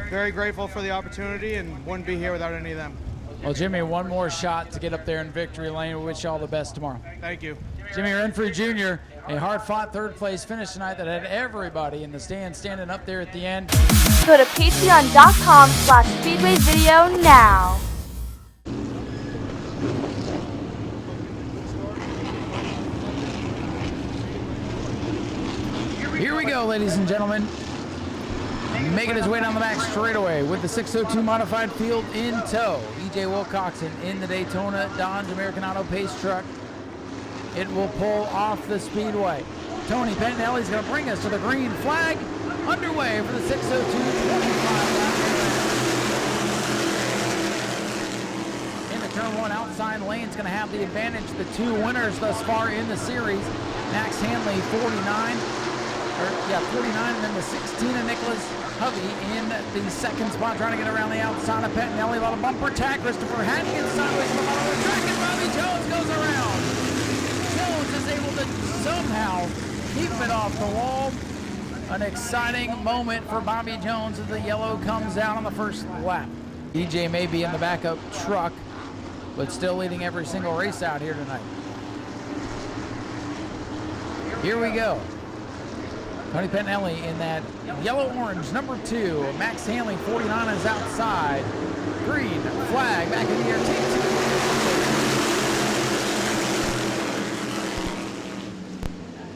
very grateful for the opportunity and wouldn't be here without any of them. Well, Jimmy, one more shot to get up there in victory lane. We wish you all the best tomorrow. Thank you. Jimmy Renfrew Jr., a hard-fought third-place finish tonight that had everybody in the stands standing up there at the end. Go to patreon.com/Speedway video now. Here we go, ladies and gentlemen. Making his way down the back straightaway with the 602 modified field in tow. E.J. Wilcoxon in the Daytona Dodge American Auto Pace truck. It will pull off the speedway. Tony Pentinelli's going to bring us to the green flag. Underway for the 602 25 lap. In the turn one outside lane's going to have the advantage. The two winners thus far in the series. Max Hanley 49, and then the 16 of Nicholas Hovey in the second spot, trying to get around the outside of Pentinelli. A lot of bumper attack. Christopher Hatton gets sideways from the bottom of the track, and Bobby Jones goes around. Jones is able to somehow keep it off the wall. An exciting moment for Bobby Jones as the yellow comes out on the first lap. EJ may be in the backup truck, but still leading every single race out here tonight. Here we go. Tony Pentinelli in that yellow-orange number 2. Max Hanley, 49, is outside. Green flag back in the air. Take 2.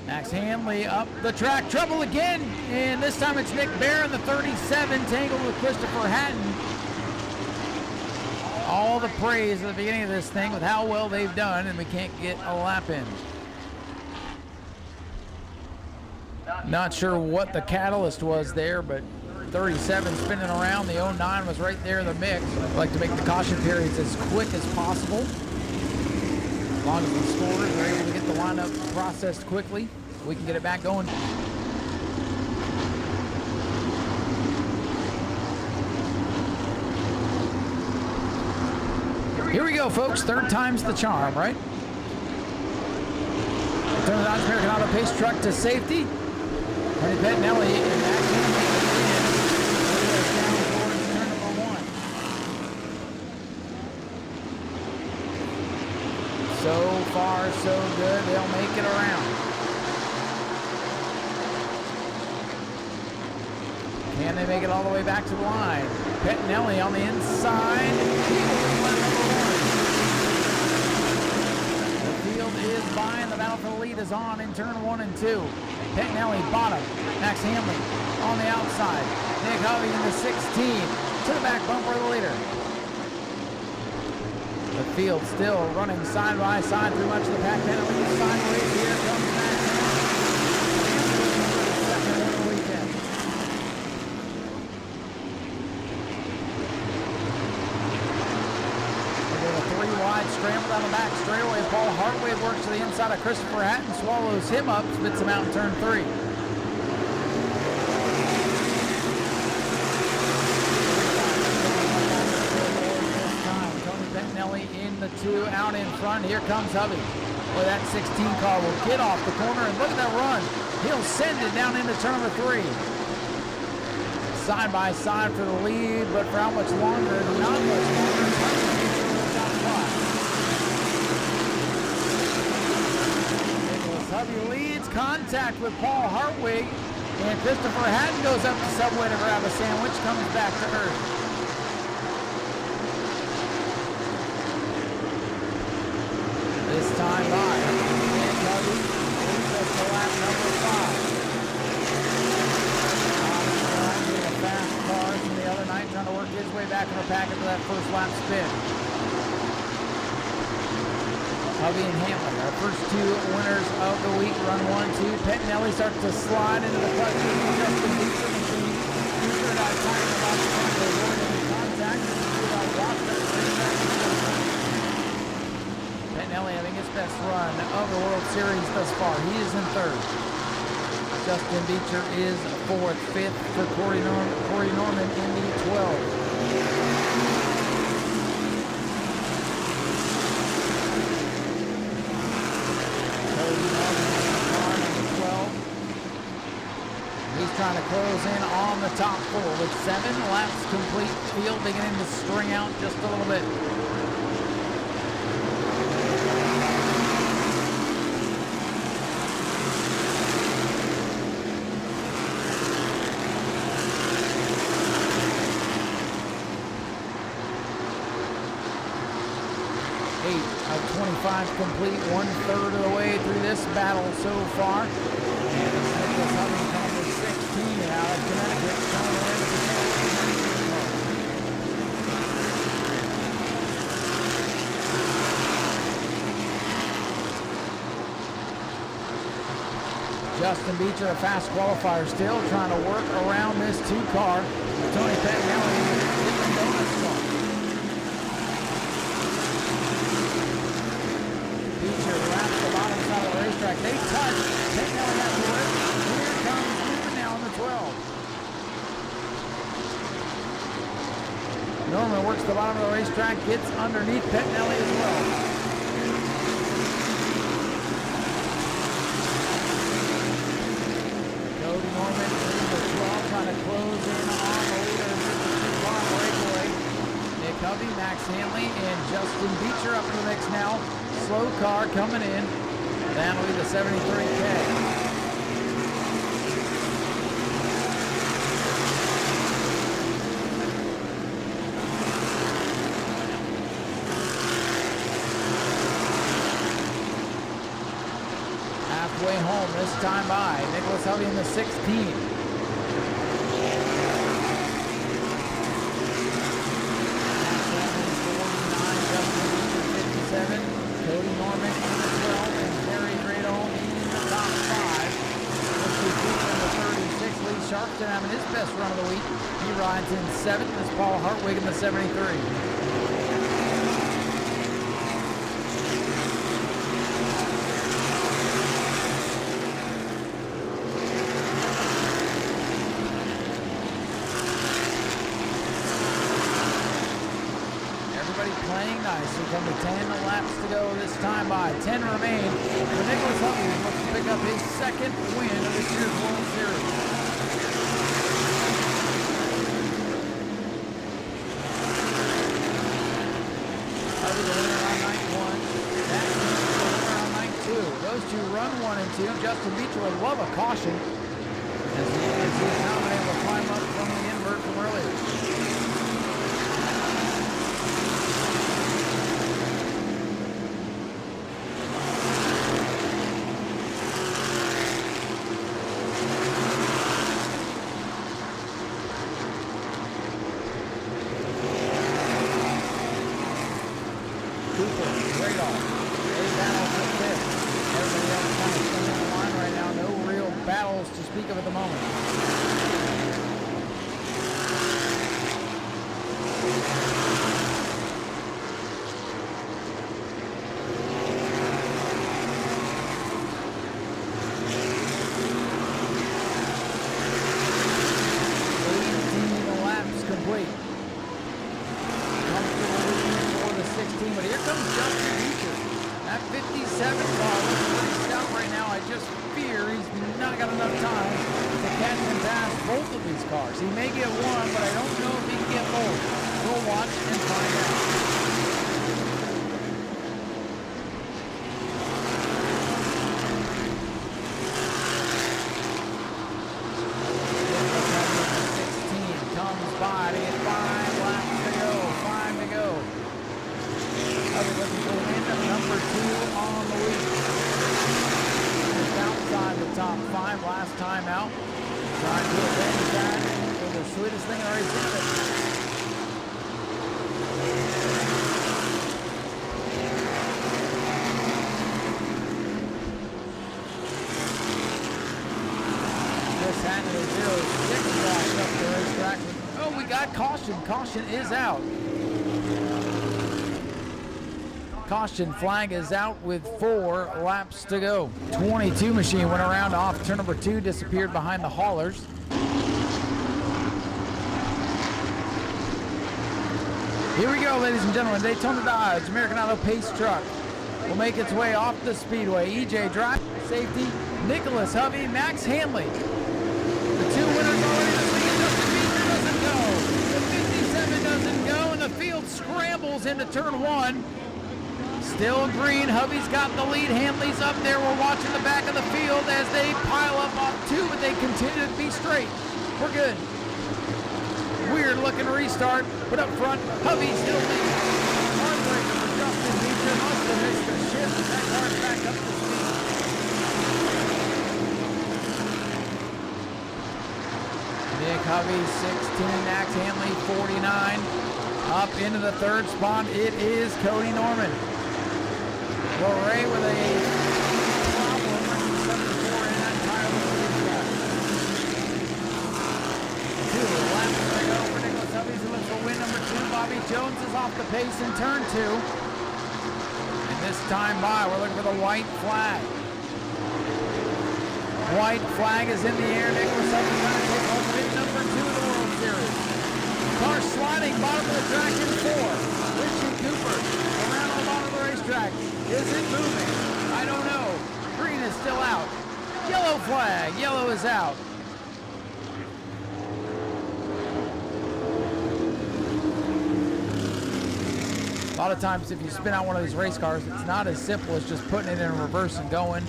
Max Hanley up the track. Trouble again. And this time it's Nick Barron, the 37, tangled with Christopher Hatton. All the praise at the beginning of this thing with how well they've done, and we can't get a lap in. Not sure what the catalyst was there, but 37 spinning around. The 09 was right there in the mix. I'd like to make the caution periods as quick as possible. As long as the scorers are able to get the lineup processed quickly, we can get it back going. Here we go, folks. Third time's the charm, right? Turn the Dodge American Auto Pace truck to safety. Tony Pentinelli and Max Hanley down towards turn number 1. So far, so good. They'll make it around. Can they make it all the way back to the line? Pentinelli on the inside. The field is by, and the battle for the lead is on in turn 1 and 2. Pentinelli bottom, Max Hanley on the outside. Nick Hovey in the 16 to the back bumper of the leader. The field still running side by side through much of the pack. Pentinelli is sideways. Here comes Max Hanley. Second win of the weekend. A 3-wide scramble down the back straightaway. Paul Hartway works to the inside of Christopher Hatton, swallows him up, spits him out in turn 3. Tony Pentinelli in the 2, out in front. Here comes Hovey. Boy, that 16 car will get off the corner, and look at that run. He'll send it down into turn number 3. Side by side for the lead, but for how much longer? Not much longer. Hovey leads, contact with Paul Hartwig, and Christopher Hatton goes up to Subway to grab a sandwich, comes back to earth. This time by Nick Hovey leads us to lap number 5. A fast car from the other night, trying to work his way back in the packet for that first lap spin. Hubby and Hamlin, our first two winners of the week. Run 1, 2. Pettinelli starts to slide into the clutch. Justin Beecher machine. Beecher not tired about the front. They avoid any contact. Pettinelli having his best run of the World Series thus far. He is in third. Justin Beecher is fourth. Fifth for Corey Norman in the 12. Trying to close in on the top four with 7 laps complete. Field beginning to string out just a little bit. Eight of 25 complete, 1/3 of the way through this battle so far. And it's Nicholas Hubbing with 16 out of Connecticut coming away with the Justin Beecher, a fast qualifier, still trying to work around this 2-car. Tony Pettinelli with a different donuts car. Beecher wraps the bottom side of the racetrack. They touch. Pettinelli has to work. Here comes Norman now on the 12. Norman works the bottom of the racetrack, gets underneath Pettinelli as well. Cody Norman in the 12, trying to close in on the leader of the 2-car breakaway. Nick Hovey, Max Hanley, and Justin Beecher up in the mix now. Slow car coming in. That'll be the 73K. Halfway home this time by Nicholas Hovey in the 16. Cody Norman in the 12 and Harry Gradon in the top 5. Let's see Cooper in the 36. Lee Sharpton having his best run of the week. He rides in 7th. This is Paul Hartwig in the 73. Playing nice. We come to 10 laps to go this time by. 10 remain. For Nicholas Hovey looks to pick up his second win of this year's World Series. Hovey the winner on night 1. That the winner on night 2. Those two run 1 and 2. Justin Beecher would love a caution as he's now been able to climb up from the invert from earlier. To speak of at the moment. Laps complete. Comfortable lead for the 16, but here comes Justin Beecher. That 57 car looks pretty stout right now. I just fear he's not got enough time to catch and pass both of these cars. He may get one, but I don't know if he can get both. We'll watch and find out. Comes by to get 5 laps to go. 5 to go. Hovey looking for win number 2 on the week. Just outside the top 5 last time out. Trying to avenge that for the sweetest thing I already seen. a 0.6 back up the racetrack. Oh, we got caution. Caution is out. Caution flag is out with 4 laps to go. 22 machine went around off turn number 2, disappeared behind the haulers. Here we go, ladies and gentlemen. Daytona Dodge American Auto Pace Truck will make its way off the speedway. EJ Drive, safety, Nicholas Hovey, Max Hanley. The 2 winners already this weekend. Justin Beaver doesn't go. The 57 doesn't go, and the field scrambles into turn 1. Still green. Hovey's got the lead. Hanley's up there. We're watching the back of the field as they pile up off 2, but they continue to be straight. We're good. Weird looking restart, but up front, Hovey still leads. Heartbreaker for Justin Beecher. Must have missed the shift. That car's back up to speed. Nick Hovey, 16. Max Hanley, 49. Up into the 3rd spot, it is Cody Norman. Lorray with a problem, running 74 in that tire with the racetrack. 2 laps to go for Nicholas Hovey, who looks for win number 2. Bobby Jones is off the pace in turn 2. And this time by, we're looking for the white flag. White flag is in the air. Nicholas Hovey trying to take home win number 2 of the World Series. Car sliding bottom of the track in 4. Richie Cooper around on the bottom of the racetrack. Is it moving? I don't know. Green is still out. Yellow flag. Yellow is out. A lot of times if you spin out one of these race cars, it's not as simple as just putting it in reverse and going.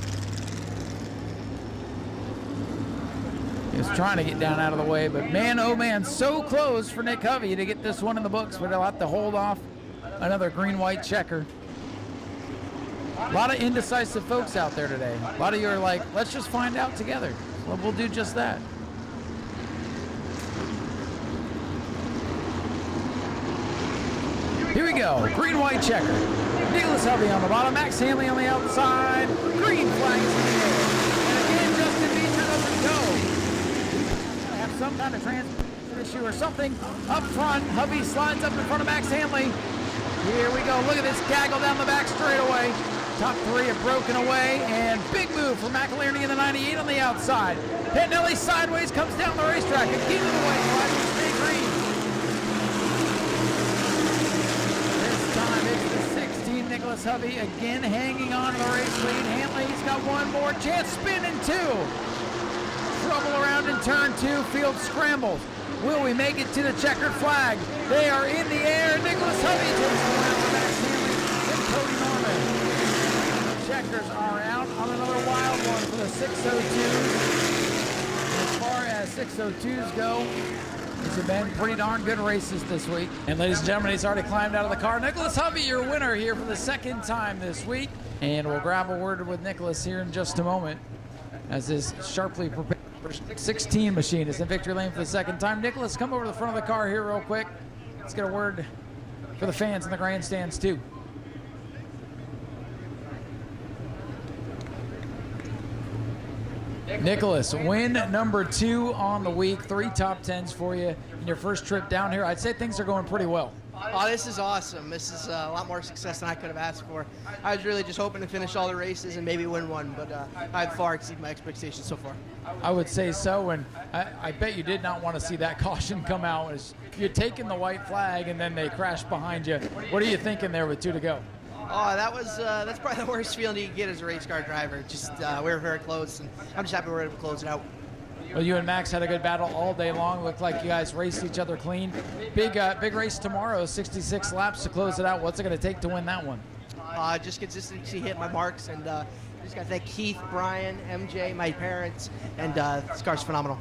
He was trying to get down out of the way, but man, oh man, so close for Nick Hovey to get this one in the books, but he'll have to hold off another green-white checker. A lot of indecisive folks out there today. A lot of you are like, let's just find out together. Well, we'll do just that. Here we go, green-white checker. Nicholas Hovey on the bottom, Max Hanley on the outside. Green flag is in the air. And again, Justin Beecher doesn't go. Have some kind of transmission issue or something up front. Hovey slides up in front of Max Hanley. Here we go, look at this gaggle down the back straightaway. Top 3 have broken away, and big move for McInerney in the 98 on the outside. Pettinelli sideways, comes down the racetrack, and keep it away, flag will stay green. This time it's the 16, Nicholas Hovey, again hanging on to the race lead. Hanley's got one more chance, spin in 2. Trouble around in turn 2, field scrambles. Will we make it to the checkered flag? They are in the air. Nicholas Hovey takes the win for Max Hanley and Cody Norman. Checkers are out on another wild one for the 602s. As far as 602s go, these have been pretty darn good races this week. And ladies and gentlemen, he's already climbed out of the car. Nicholas Hovey, your winner here for the 2nd time this week. And we'll grab a word with Nicholas here in just a moment as this sharply prepared 16 machine is in victory lane for the 2nd time. Nicholas, come over to the front of the car here real quick. Let's get a word for the fans in the grandstands too. Nicholas, win number 2 on the week, 3 top 10s for you in your first trip down here. I'd say things are going pretty well. Oh, this is awesome. This is a lot more success than I could have asked for. I was really just hoping to finish all the races and maybe win one, but I've far exceeded my expectations so far. I would say so, and I bet you did not want to see that caution come out. As you're taking the white flag and then they crash behind you. What are you thinking there with 2 to go? Oh, that's probably the worst feeling you can get as a race car driver. Just we were very close, and I'm just happy we were able to close it out. Well, you and Max had a good battle all day long. Looked like you guys raced each other clean. Big race tomorrow, 66 laps to close it out. What's it going to take to win that one? Just consistency, hit my marks, and just got to thank Keith, Brian, MJ, my parents, and this car's phenomenal.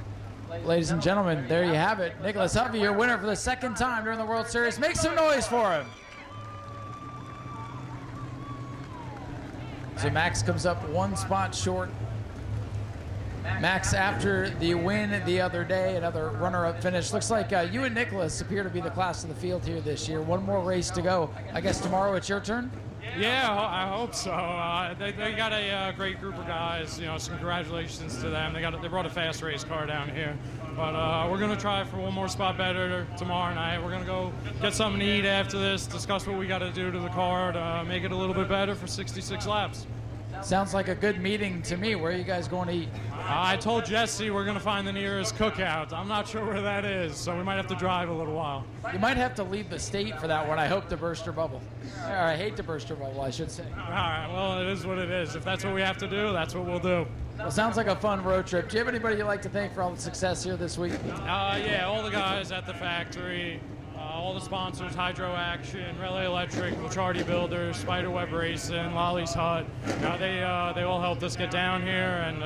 Ladies and gentlemen, there you have it. Nicholas Hovey, your winner for the 2nd time during the World Series. Make some noise for him. So Max comes up 1 spot short. Max, after the win the other day, another runner-up finish. Looks like you and Nicholas appear to be the class of the field here this year. 1 more race to go. I guess tomorrow it's your turn? Yeah, I hope so. They got a great group of guys. You know, so congratulations to them. They brought a fast race car down here. But we're going to try for one more spot better tomorrow night. We're going to go get something to eat after this, discuss what we got to do to the car to make it a little bit better for 66 laps. Sounds like a good meeting to me. Where are you guys going to eat? I told Jesse we're going to find the nearest cookout. I'm not sure where that is, so we might have to drive a little while. You might have to leave the state for that one. I hope to burst your bubble. Or I hate to burst your bubble, I should say. All right, well, it is what it is. If that's what we have to do, that's what we'll do. Well, sounds like a fun road trip. Do you have anybody you'd like to thank for all the success here this week? Yeah, all the guys at the factory, all the sponsors, Hydro Action, Relay Electric, Lachardi Builders, Spiderweb Racing, Lolly's Hut. They all helped us get down here, and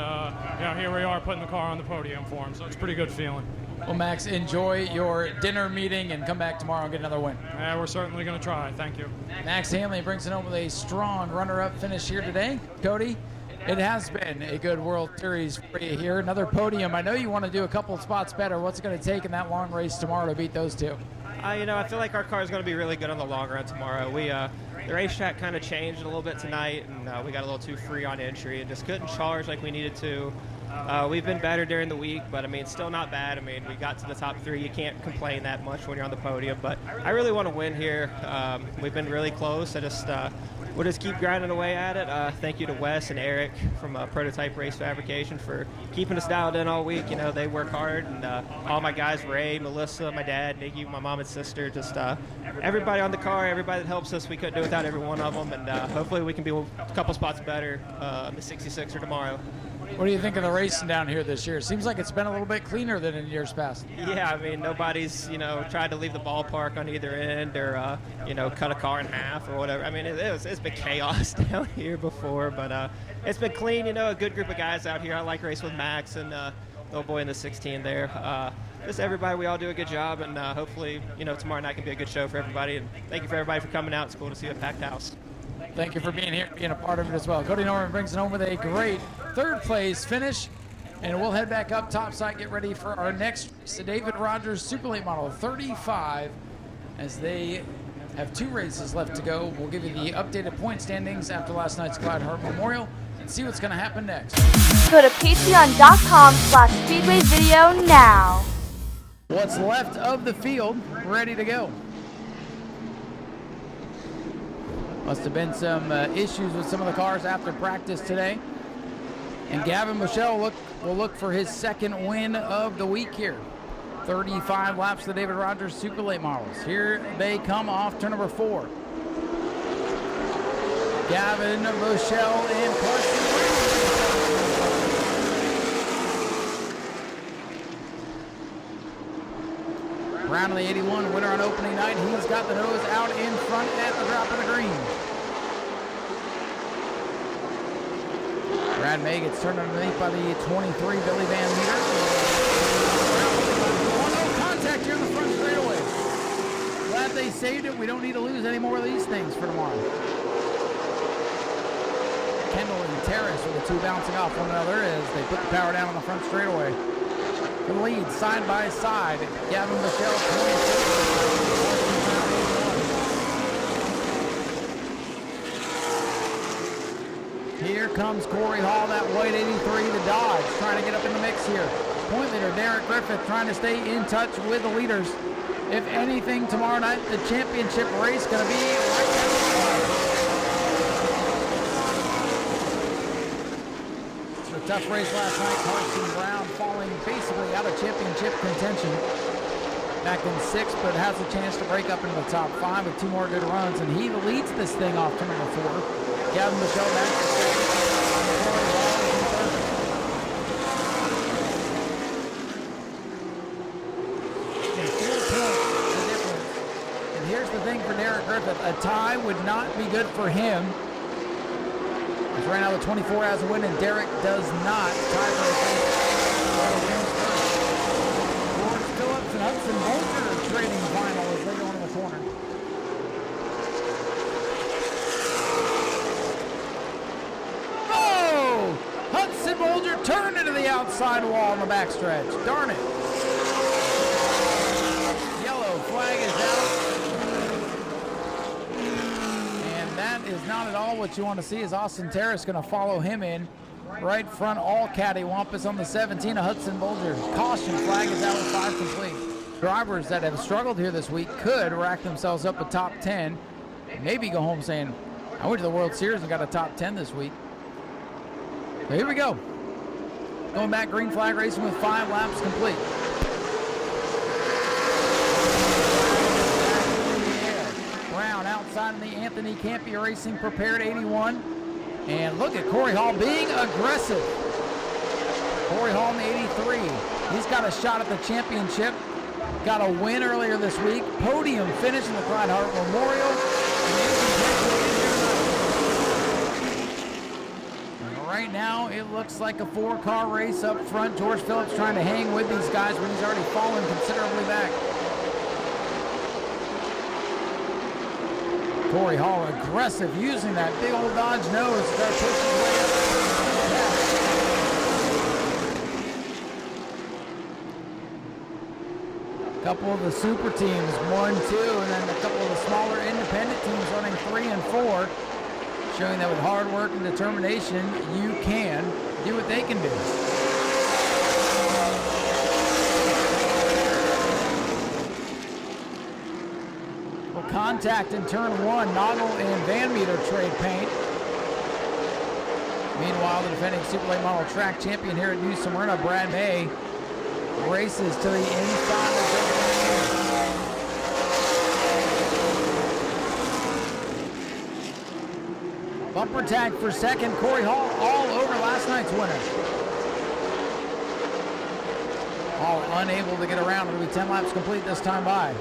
here we are putting the car on the podium for them, so it's a pretty good feeling. Well, Max, enjoy your dinner meeting and come back tomorrow and get another win. Yeah, we're certainly going to try. Thank you. Max Hanley brings it home with a strong runner-up finish here today. Cody, it has been a good World Series for you here. Another podium. I know you want to do a couple of spots better. What's it going to take in that long race tomorrow to beat those two? I feel like our car is going to be really good on the long run tomorrow. The racetrack kind of changed a little bit tonight, and we got a little too free on entry and just couldn't charge like we needed to. We've been better during the week, but still not bad. We got to the top 3. You can't complain that much when you're on the podium, but I really want to win here. We've been really close. We'll just keep grinding away at it. Thank you to Wes and Eric from Prototype Race Fabrication for keeping us dialed in all week. They work hard, and all my guys, Ray, Melissa, my dad, Nikki, my mom and sister, just everybody on the car, everybody that helps us. We couldn't do it without every one of them, and hopefully we can be a couple spots better the 66er tomorrow. What do you think of the racing down here this year? It seems like it's been a little bit cleaner than in years past. Yeah, nobody's, tried to leave the ballpark on either end or, cut a car in half or whatever. It's been chaos down here before, but it's been clean, a good group of guys out here. I like racing with Max and little boy in the 16 there. Just everybody, we all do a good job, and hopefully, tomorrow night can be a good show for everybody. And thank you for everybody for coming out. It's cool to see a packed house. Thank you for being here, being a part of it as well. Cody Norman brings it home with a great third-place finish, and we'll head back up topside, get ready for our next race, the David Rogers Super Late Model 35, as they have 2 races left to go. We'll give you the updated point standings after last night's Clyde Hart Memorial and see what's going to happen next. Go to patreon.com/Speedway video now. What's left of the field ready to go. Must have been some issues with some of the cars after practice today. And Gavin Michelle will look for his second win of the week here. 35 laps of the David Rogers Super Late Models. Here they come off turn number 4. Gavin Michelle and Carson. Brown in the 81, winner on opening night. He's got the nose out in front at the drop of the green. Brad May gets turned underneath by the 23, Billy Van Meter. No contact here in the front straightaway. Glad they saved it. We don't need to lose any more of these things for tomorrow. Kendall and Terrace with the 2 bouncing off one another as they put the power down on the front straightaway. The lead side by side. Gavin Michelle 26. Here comes Corey Hall, that white 83, the Dodge, trying to get up in the mix here. Point leader Derek Griffith trying to stay in touch with the leaders. If anything, tomorrow night, the championship race going to be right down the line. Tough race last night. Carson Brown falling basically out of championship contention. Back in 6th, but has a chance to break up into the top 5 with 2 more good runs, and he leads this thing off to number 4. Gavin Michelle back to 4 points the difference. And here's the thing for Derek Griffith. A tie would not be good for him. Right now the 24 has a win and Derek does not. George Phillips and Hudson Bolger are trading final as they go into the corner. Oh! Hudson Bolger turned into the outside wall on the backstretch. Darn it. Yellow flag is out. And that is not at all what you want to see, as Austin Terrace going to follow him in. Right front, all cattywampus on the 17 of Hudson Bulger. Caution flag is out with 5 complete. Drivers that have struggled here this week could rack themselves up a top 10. Maybe go home saying, I went to the World Series and got a top 10 this week. So here we go. Going back, green flag racing with 5 laps complete. Brown outside in the Anthony Campy Racing prepared 81. And look at Corey Hall being aggressive. Corey Hall in the 83. He's got a shot at the championship. Got a win earlier this week. Podium finish in the Clyde Hart Memorial. And right now, it looks like a 4-car race up front. George Phillips trying to hang with these guys when he's already fallen considerably back. Corey Hall aggressive, using that big old Dodge nose to start pushing his way up. A couple of the super teams, 1, 2, and then a couple of the smaller independent teams running 3 and 4, showing that with hard work and determination, you can do what they can do. Contact in turn 1, Noggle and Van Meter trade paint. Meanwhile, the defending Super Late Model track champion here at New Smyrna, Brad May, races to the inside of the bumper tag for second, Corey Hall all over last night's winner. Hall unable to get around. It'll be 10 laps complete this time by.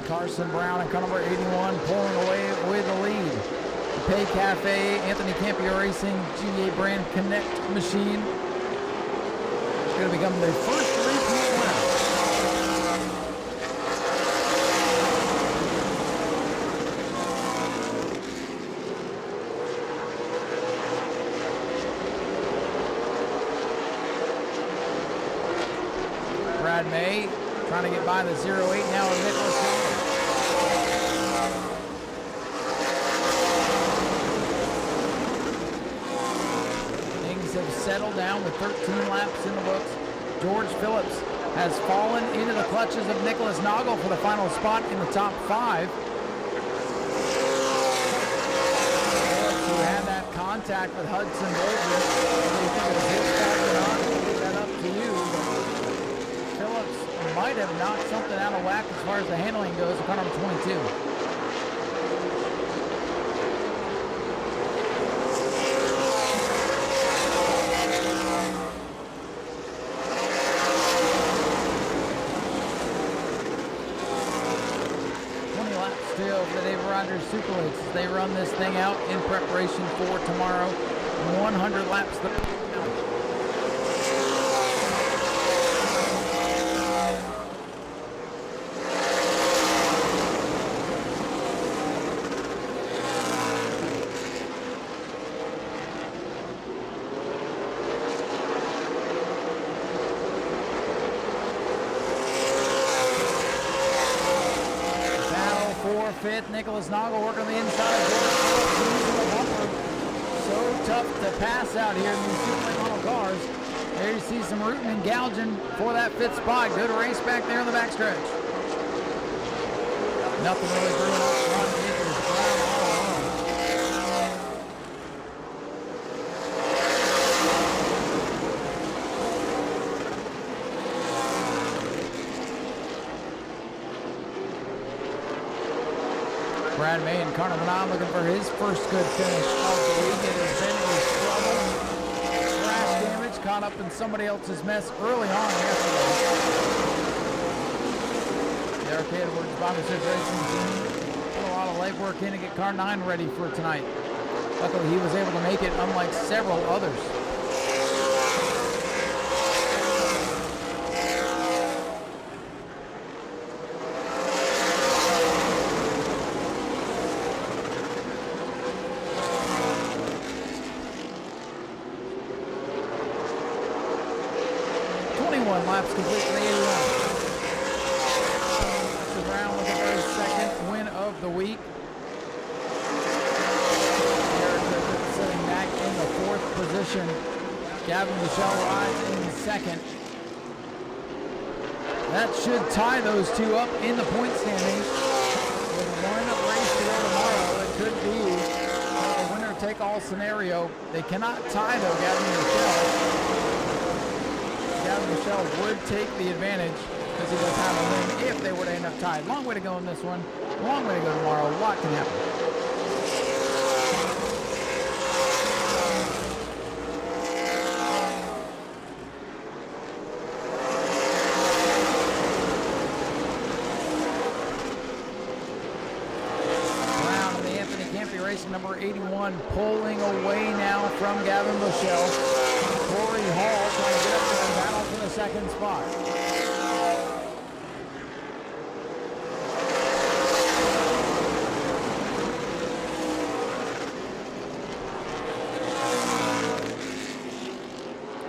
Carson Brown and car number 81 pulling away with the lead. The Pay Cafe, Anthony Campio Racing, GDA brand Connect machine. It's going to become the first repeat winner. Brad May trying to get by the 08 now of Nicholas Hall. Have settled down with 13 laps in the books. George Phillips has fallen into the clutches of Nicholas Noggle for the final spot in the top 5. Phillips, who had that contact with Hudson Bolger. Do you think it was his fault or not? I'll leave that up to you. Phillips might have knocked something out of whack as far as the handling goes of car number 22. Super Leagues. They run this thing out in preparation for tomorrow. 100 laps. Fifth, Nicholas Noggle working on the inside. So tough to pass out here in these Super Late Model cars. There you see some rooting and gouging for that 5th spot. Good race back there in the backstretch. Nothing really brewing up front. Brad May and car number 9 looking for his first good finish of the week. It has been a struggle. Crash damage caught up in somebody else's mess early on yesterday. The Arcade Edwards Bobby Racing team put a lot of legwork in to get car 9 ready for tonight. Luckily, he was able to make it, unlike several others. Gavin Michelle rides in second. That should tie those two up in the point standings. With a one race to go tomorrow, it could be a winner-take-all scenario. They cannot tie, though, Gavin Michelle. Gavin Michelle would take the advantage because he does have a win if they were to end up tied. Long way to go in this one. Long way to go tomorrow. A lot can happen. Number 81 pulling away now from Gavin Michelle. Corey Hall trying to get up there and battle for the second spot.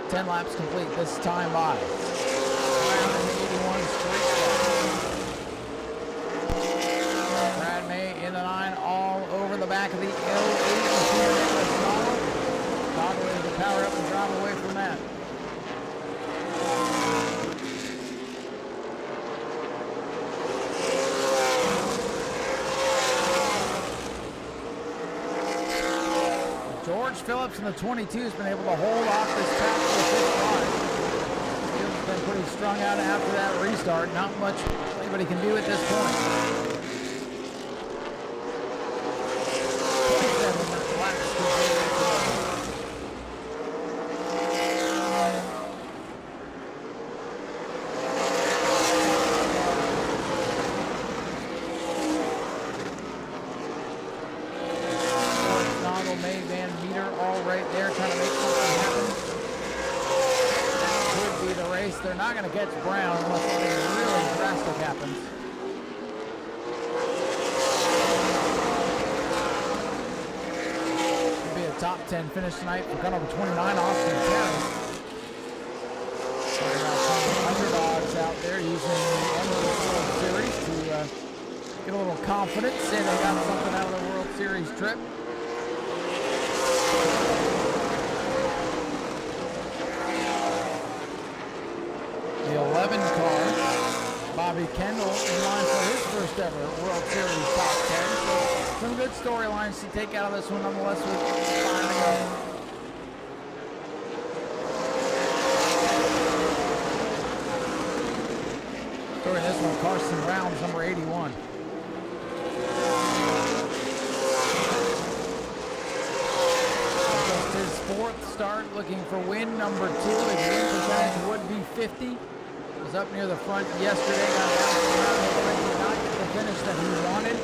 Ten laps complete this time by. Around in the 81 straight spot. Brad May in the 9 all over the back of the L8 machine. Bob ready to power up and drive away from that. George Phillips in the 22 has been able to hold off this pack for the fifth line. He's been pretty strung out after that restart. Not much anybody can do at this point. They're not going to catch Brown unless something really drastic happens. It'll be a top 10 finish tonight for car number 29, Austin Terry. Talking about some underdogs out there using the World Series to get a little confidence, say they got something out of the World Series trip. The 11 car, Bobby Kendall, in line for his first ever World Series top 10. So some good storylines to take out of this one, nonetheless, with 5 to go. Story in this one, Carson Brown, number 81. Just his fourth start, looking for win number 2. His win percentage would be 50. Was up near the front yesterday, got bounced around, did not get the finish that he wanted.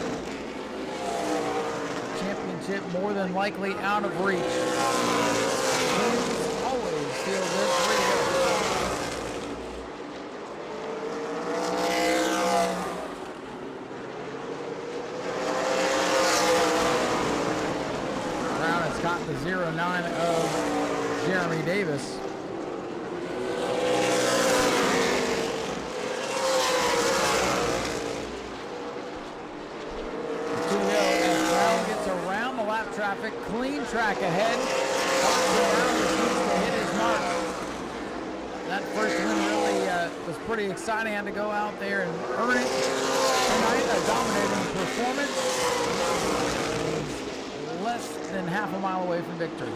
Championship more than likely out of reach. Wins always feel good. 3 to go. Brown has got the 0-9 of Jeremy Davis. Traffic, clean track ahead. Brown needs to hit his mark. That first win really was pretty exciting. Had to go out there and earn it tonight. A dominating performance. Less than half a mile away from victory.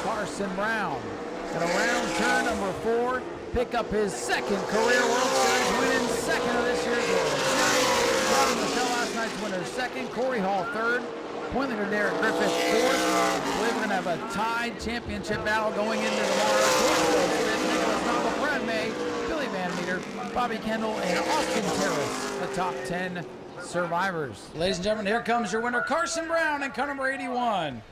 Carson Brown in a round turn number 4. Pick up his second career World Series win in second of this year's World Series. Gavin Michelle last night's winner second, Corey Hall third, point leader Derek Griffith fourth. I believe we're going to have a tied championship battle going into tomorrow. Nicholas Noble, Brad May, Billy Van Meter, Bobby Kendall, and Austin Terrace, the top 10 survivors. Ladies and gentlemen, here comes your winner, Carson Brown, in car number 81.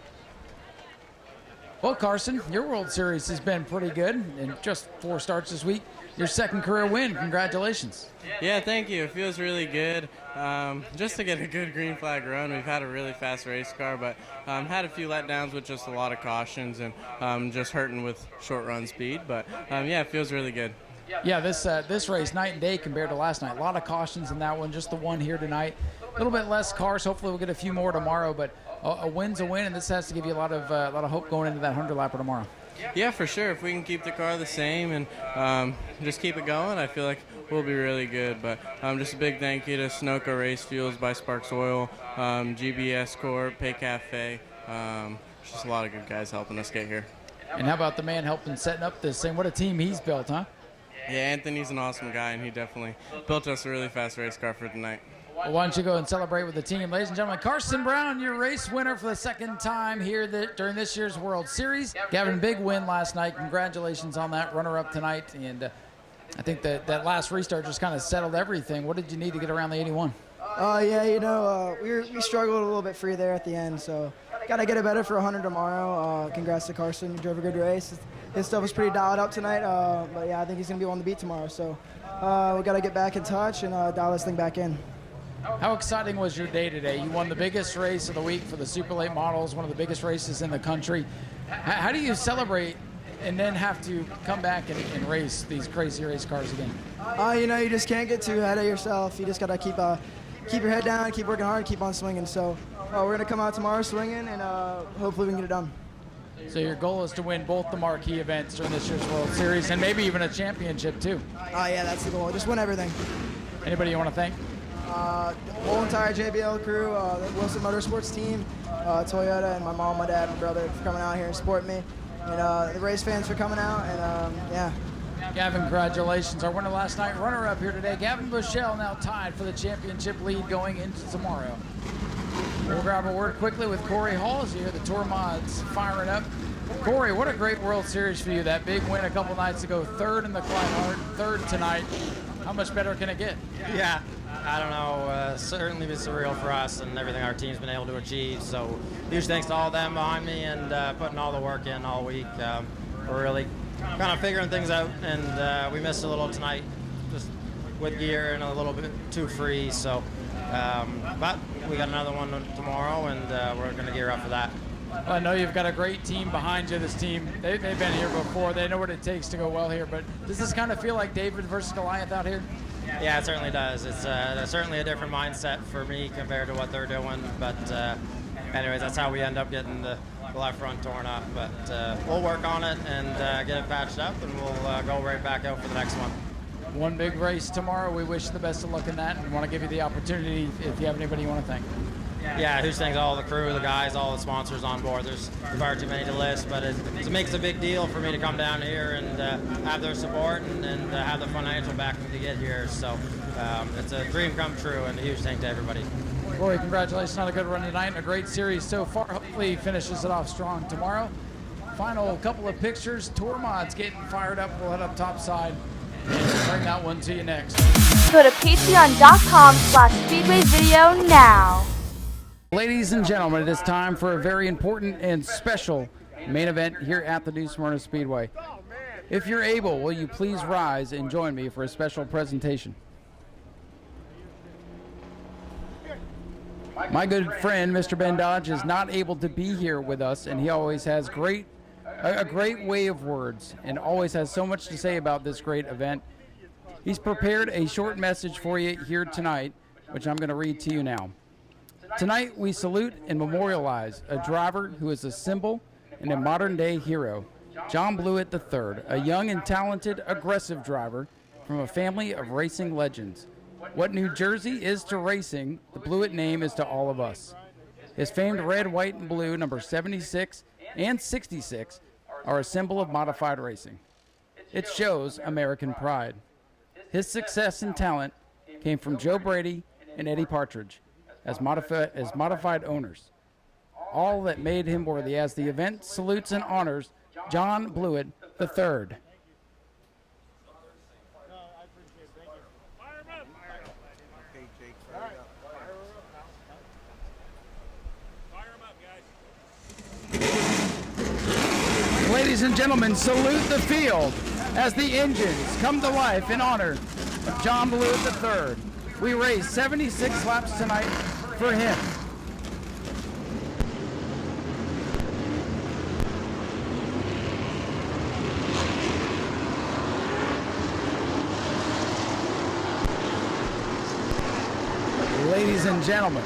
Well, Carson, your World Series has been pretty good in just 4 starts this week. Your second career win. Congratulations. Yeah, thank you. It feels really good. Just to get a good green flag run. We've had a really fast race car, but had a few letdowns with just a lot of cautions and just hurting with short run speed. But yeah, it feels really good. Yeah, this race, night and day compared to last night. A lot of cautions in that one, just the one here tonight. little bit less cars. Hopefully we'll get a few more tomorrow, but a win's a win, and this has to give you a lot of hope going into that 100-lapper tomorrow. Yeah, for sure. If we can keep the car the same and just keep it going, I feel like we'll be really good. But just a big thank you to Sunoco Race Fuels by Sparks Oil, GBS Corp, Pay Cafe. Just a lot of good guys helping us get here. And how about the man helping setting up this thing? What a team he's built, huh? Yeah, Anthony's an awesome guy, and he definitely built us a really fast race car for tonight. Well, why don't you go and celebrate with the team. Ladies and gentlemen, Carson Brown, your race winner for the second time here during this year's World Series. Gavin, big win last night. Congratulations on that, runner-up tonight. And I think that last restart just kind of settled everything. What did you need to get around the 81? Yeah, we struggled a little bit free there at the end, so got to get it better for 100 tomorrow. Congrats to Carson. He drove a good race. His stuff was pretty dialed up tonight, but yeah, I think he's going to be on the beat tomorrow. So we got to get back in touch and dial this thing back in. How exciting was your day today? You won the biggest race of the week for the Super Late Models, one of the biggest races in the country. How do you celebrate and then have to come back and race these crazy race cars again? You just can't get too ahead of yourself. You just got to keep your head down, keep working hard, keep on swinging. So we're going to come out tomorrow swinging, and hopefully we can get it done. So your goal is to win both the marquee events during this year's World Series and maybe even a championship too. Yeah, that's the goal. Just win everything. Anybody you want to thank? The whole entire JBL crew, the Wilson Motorsports team, Toyota, and my mom, my dad, my brother for coming out here and supporting me, and the race fans for coming out, and yeah. Gavin, congratulations. Our winner last night, runner-up here today. Gavin Bushell now tied for the championship lead going into tomorrow. We'll grab a word quickly with Corey Halls here, the Tour Mods firing up. Corey, what a great World Series for you. That big win a couple nights ago, third in the Clyde Hart, third tonight. How much better can it get? Yeah, I don't know. Certainly been surreal for us and everything our team's been able to achieve. So huge thanks to all of them behind me and putting all the work in all week. We're really kind of figuring things out, and we missed a little tonight just with gear and a little bit too free. So, but we got another one tomorrow, and we're going to gear up for that. Well, I know you've got a great team behind you. This team, they've been here before. They know what it takes to go well here. But does this kind of feel like David versus Goliath out here? Yeah, it certainly does. It's certainly a different mindset for me compared to what they're doing. But anyways, that's how we end up getting the left front torn up. But we'll work on it and get it patched up, and we'll go right back out for the next one. One big race tomorrow. We wish you the best of luck in that, and want to give you the opportunity if you have anybody you want to thank. Yeah, huge thanks to all the crew, the guys, all the sponsors on board. There's far too many to list, but it makes a big deal for me to come down here and have their support and have the financial backing to get here. So it's a dream come true, and a huge thank to everybody. Corey, congratulations on a good run tonight and a great series so far. Hopefully he finishes it off strong tomorrow. Final couple of pictures. Tour Mods getting fired up. We'll head up topside and bring that one to you next. Go to patreon.com/Speedway video now. Ladies and gentlemen, it is time for a very important and special main event here at the New Smyrna Speedway. If you're able, will you please rise and join me for a special presentation? My good friend, Mr. Ben Dodge, is not able to be here with us, and he always has a great way of words and always has so much to say about this great event. He's prepared a short message for you here tonight, which I'm going to read to you now. Tonight, we salute and memorialize a driver who is a symbol and a modern-day hero, John Blewett III, a young and talented, aggressive driver from a family of racing legends. What New Jersey is to racing, the Blewett name is to all of us. His famed red, white, and blue number 76 and 66 are a symbol of modified racing. It shows American pride. His success and talent came from Joe Brady and Eddie Partridge as modified owners. All that made him worthy as the event salutes and honors John Blewett III. Ladies and gentlemen, salute the field as the engines come to life in honor of John Blewett III. We raced 76 laps tonight for him. ladies and gentlemen.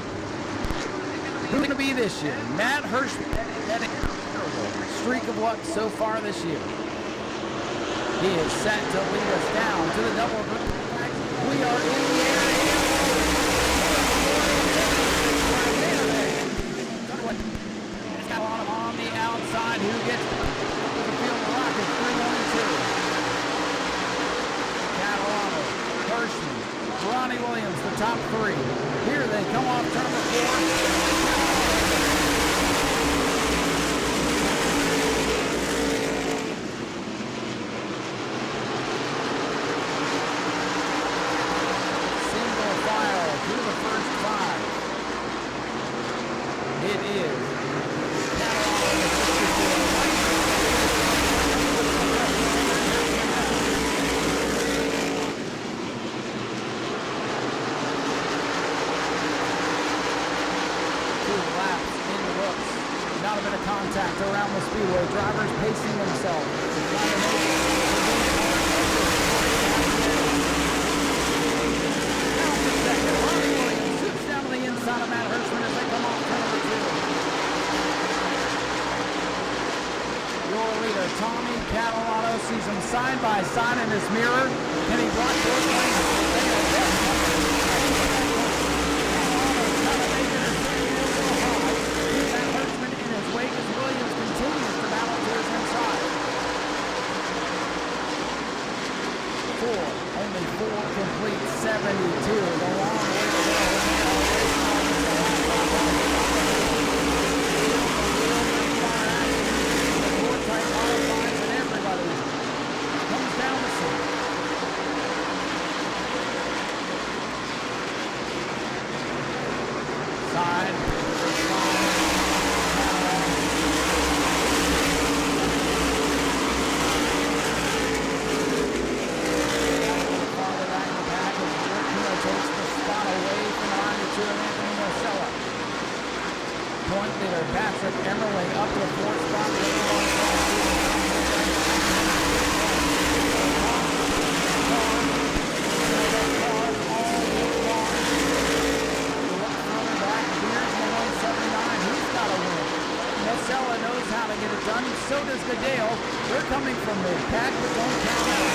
Who's going to be this year? Matt Hirschman had a streak of luck so far this year. He is set to lead us down to the double. We are in the air. It's got a lot of on the outside. Who gets the field rocket? 3-1-2. Catalano, Hirschman, Ronnie Williams, the top three. Here they come off turn number 4. Contact around the Speedway. Drivers pacing themselves. Ronnie Williams shoots down to the inside of Matt Hirschman as they come off turn number 2. Your leader, Tommy Catalano, sees them side by side in his mirror. Can he block both lanes? Only 4 complete 72. The long way to go. Tight modifies and everybody comes down to see. Side. Point leader Patrick Emmerling up to the 4th spot. Marcella knows how to get it done. So does Gadale. They're coming from the pack, but don't count out.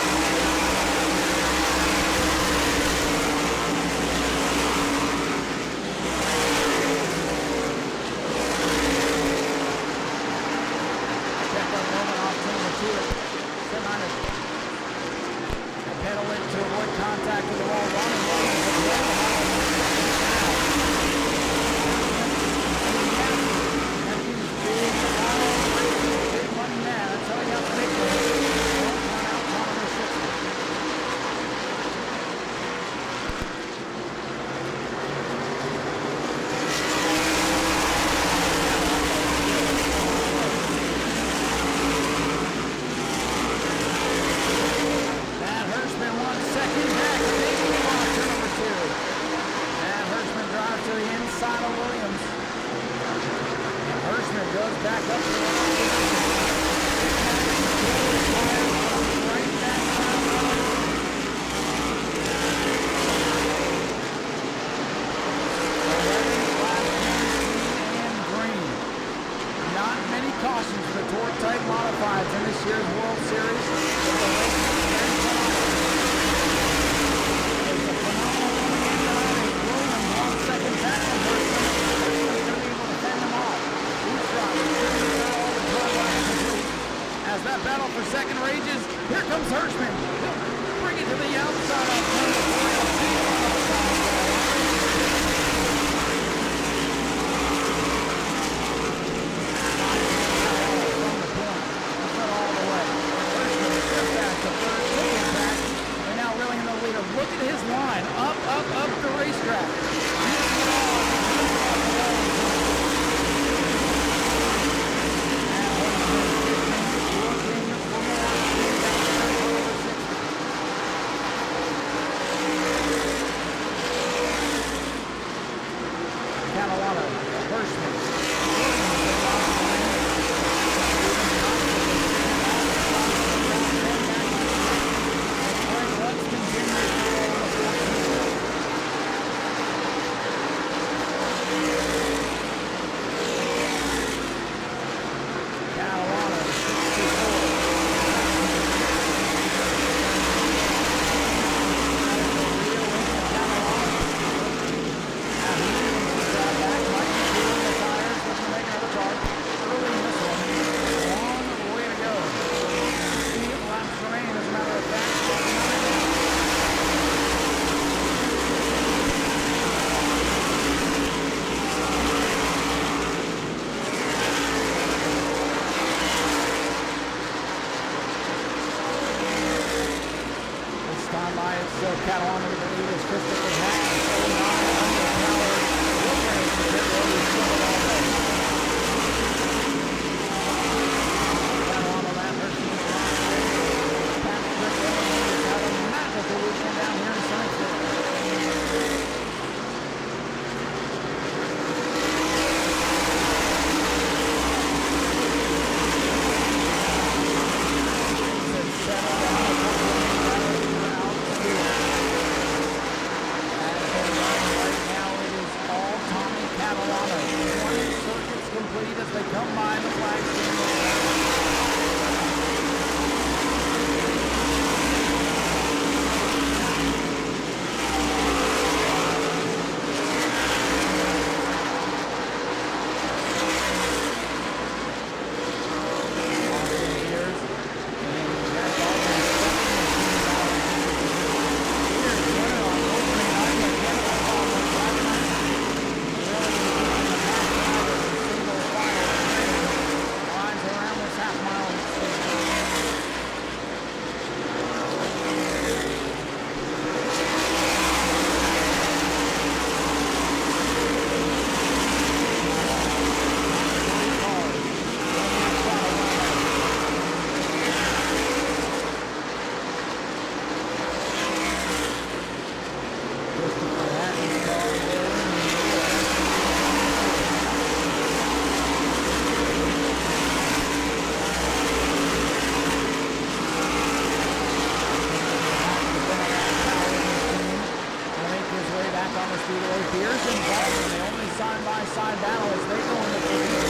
Pedal it to avoid contact with the wall. Ronnie Williams is well big money man. That's how he got the big one. Out top of the 60. So Catalan with the lead is Christopher Hatch. 20 circuits complete as they come by the flag Speedway. Beers and Baldwin, the only side-by-side battle as they go into the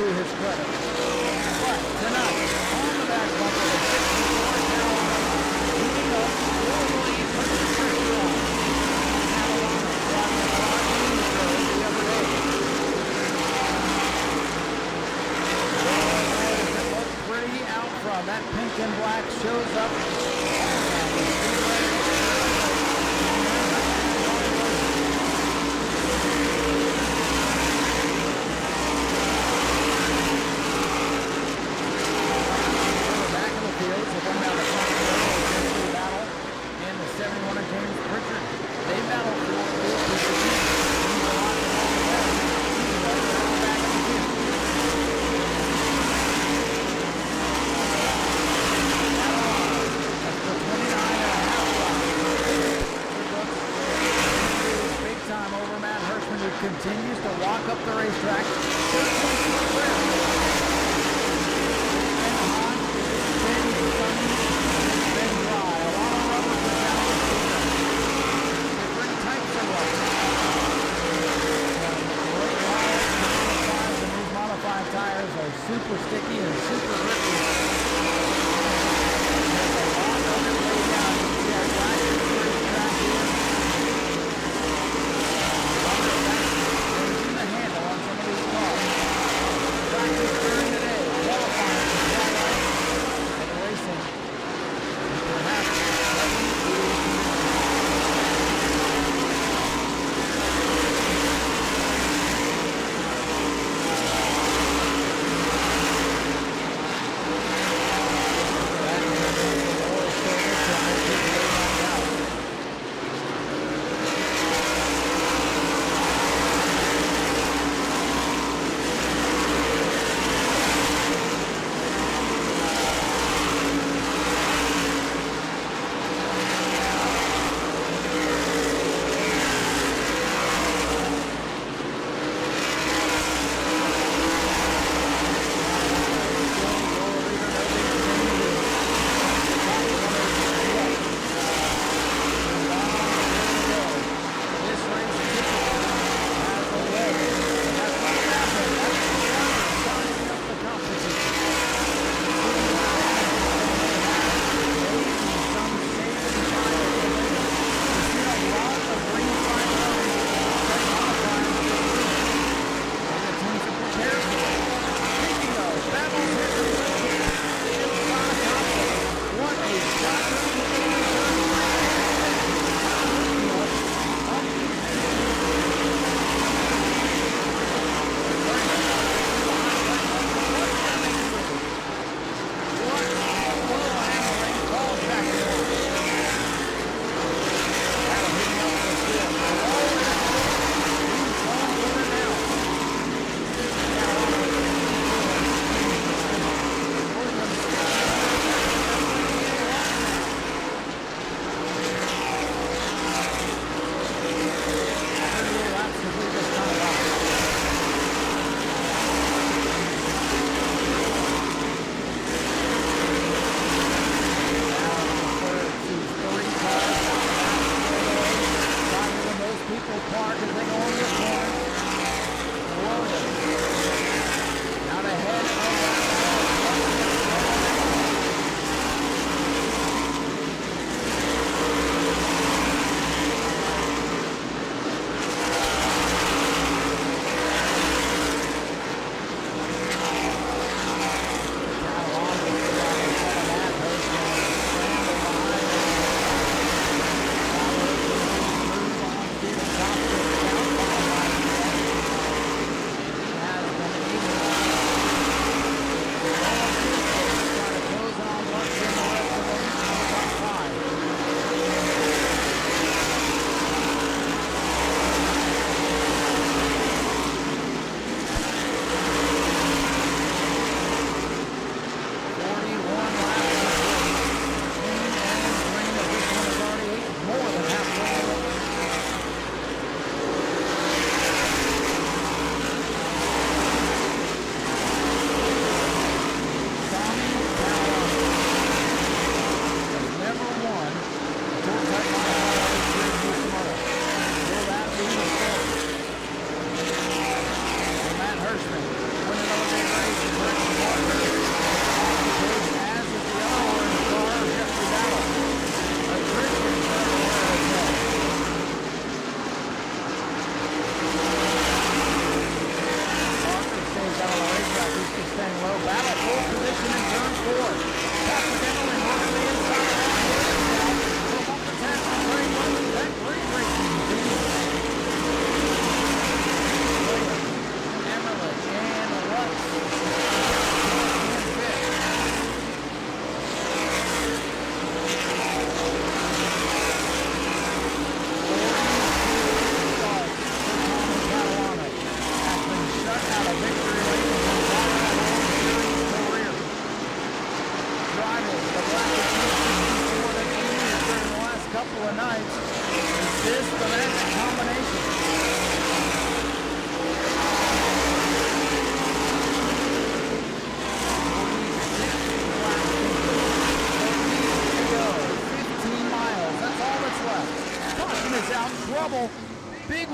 to his credit. But tonight, on the back bumper, the 64 Carolina leading up for the lead from the first run. Carolina driving the car in the third the other day. It looked pretty out front. That pink and black shows up. Continues to walk up the racetrack. Modified tires are super sticky and super grippy. There's a lot of it laid down. You can see our track here.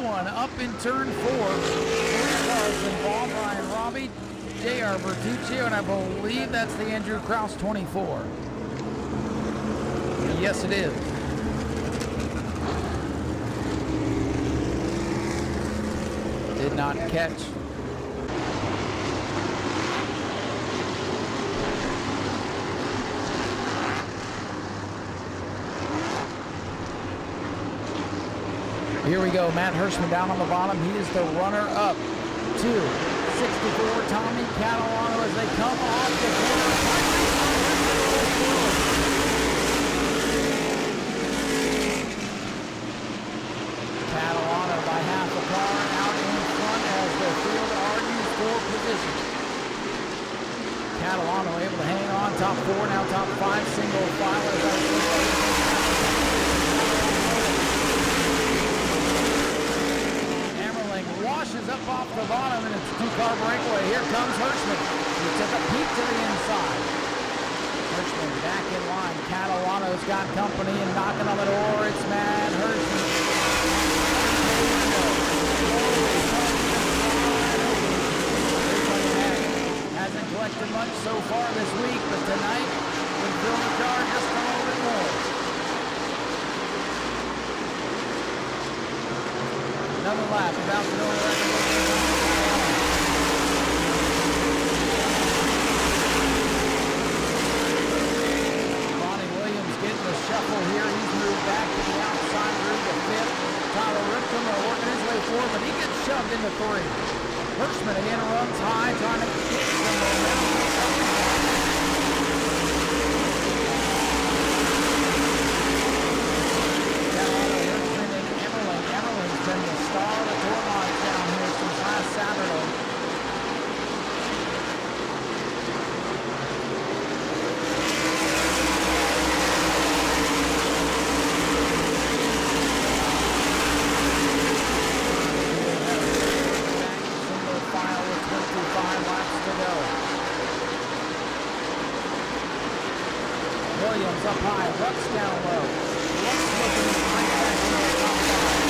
one up in turn 4. Carlson, Ball, Brian Robbie, J.R. Bertuccio, and I believe that's the Andrew Krause 24. Yes, it is. Did not catch. Here we go, Matt Hirschman down on the bottom. He is the runner-up to 64, Tommy Catalano as they come off the corner. Catalano by half a car out in front as the field argues for position. Catalano able to hang on, top 4, now top 5, single file as I washes up off the bottom, and it's a 2-car breakaway. Here comes Hirschman. He took a peek to the inside. Hirschman back in line. Catalano's got company and knocking on the door. It's Matt Hirschman. Hasn't collected much so far this week, but tonight can fill the car just a little bit more. Another lap, about to go Bonnie Williams getting the shuffle here. He's moved back to the outside room to 5th. Tyler Ripken working his way forward, but he gets shoved into 3. Hirschman again runs high, trying to get some momentum. Been the star of the tour lines down here since last Saturday. Single file with 25 laps to go. Williams up high, Lux down low. Lux looking right back in the top 5.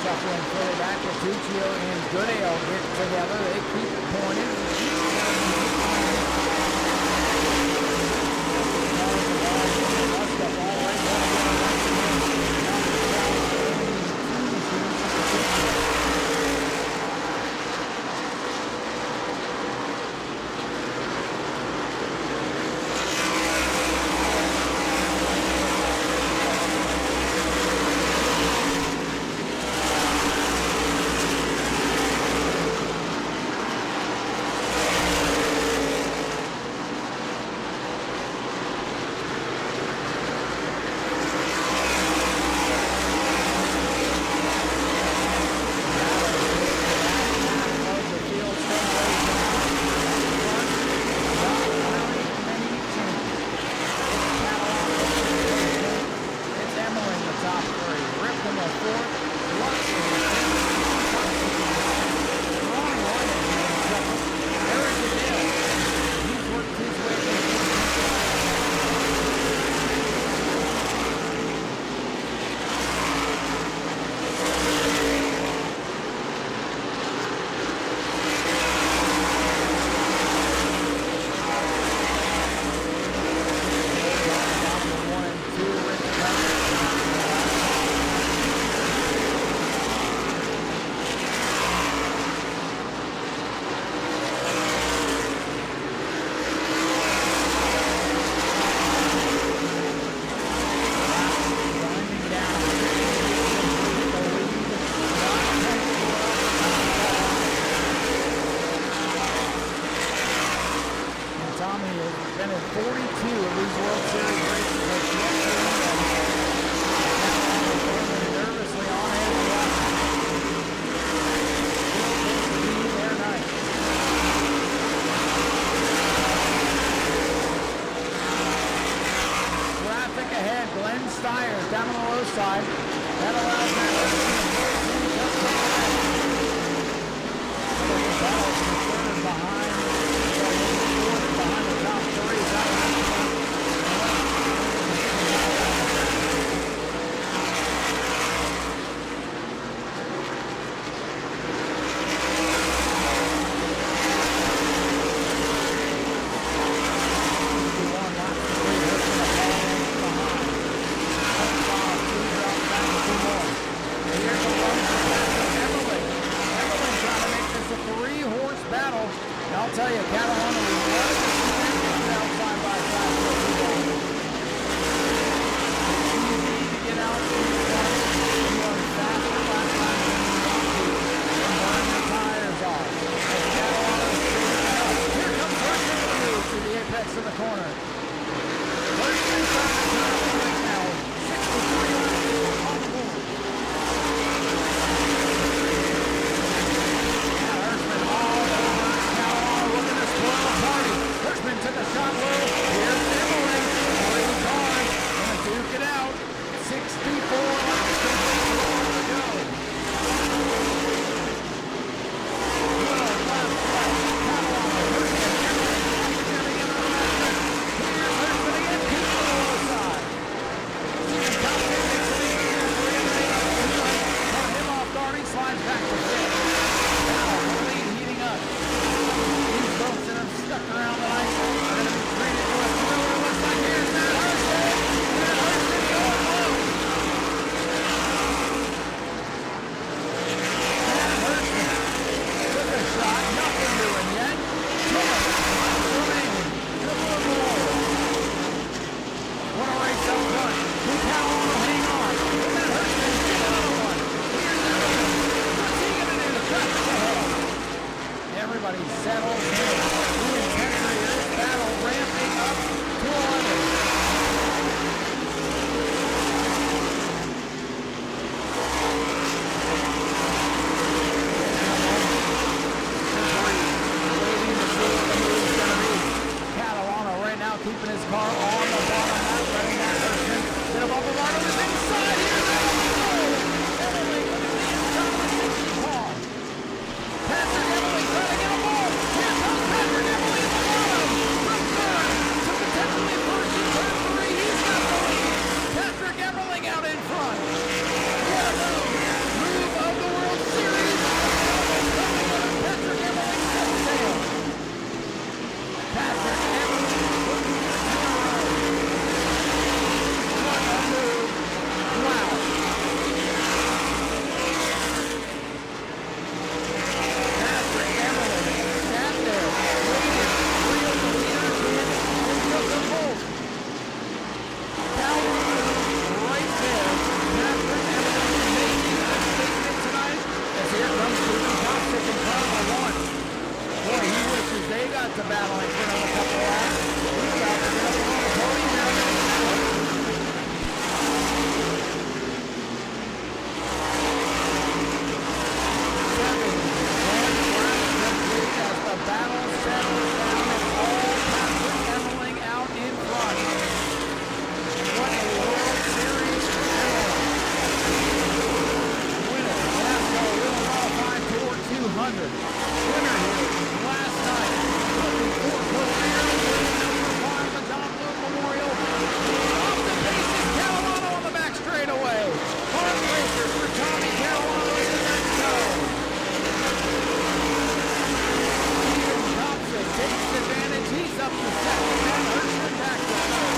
Shuffling further back, Bertuccio and Goodale get together. They keep it pointed. Dubstep all right. side. That allows behind corner. Hirschman trying to turn it right now. 63 laps on the board. Yeah, Hirschman all over Caroline looking to spoil the party. Hirschman took a shot low. Here's Emily. Three cars. Gonna duke it out. 64 laps to go. Slides back to fifth. Now the lead heating up. These folks that have stuck around the ice are going to be treated to a thriller. Looks like here's Matt Hirschman. Matt Hirschman going low. Matt Hirschman took a shot. Nothing doing yet. 2 laps remaining. A little more. What a race up front. Who Calhoun will hang on. Matt Hirschman get another one. Everybody settles in. The intensity of this battle ramping up to 11. Waiting to see what the move's going to be. Catalano right now keeping his car on the bottom, not letting that person get above the line on his inside. Here's Emily looking at the inside of the 60 car. Patrick Emily trying to get a ball. Here comes Patrick Emily at the bottom. From third to potentially first in turn 3. He's got the lead. Patrick Emily out in front. What a move of the World Series. Patrick Emily sets sail. Patrick Emily looking to turn. What a move. Wow. They got to battling for another couple of laps. He's got to get up on the podium now. As the battle settles down and all Patrick Emmerling out in front. What a World Series winner. NASCAR Wheel Modified Tour 200. Winner here last night. Looking for career win number 5, the John Blue Memorial. Off the bases, Catalano on the back straightaway. Hard racer for Tommy Catalano in the next zone. Steven Thompson takes advantage. He's up to second. Matt Hirschman back to third.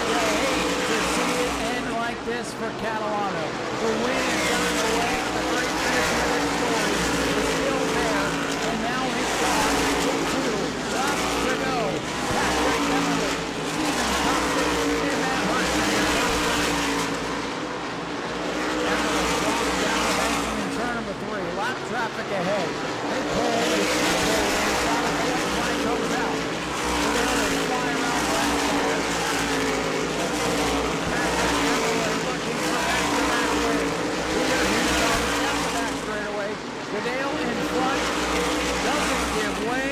You hate to see it end like this for Catalano. The win is gotten away. The great finish of this story is still there. And now he's gone to 2 laps to go. Patrick Emily, Steven Thompson, and Matt Hirschman. Emily drops down the banking in turn number 3. Lap traffic ahead. They pull, they pull, and Thomas Fine comes out. So they fly around last year. Patrick Emily looking for back-to-back wins. Here he comes down the back straightaway. Goodale in front, doesn't give way,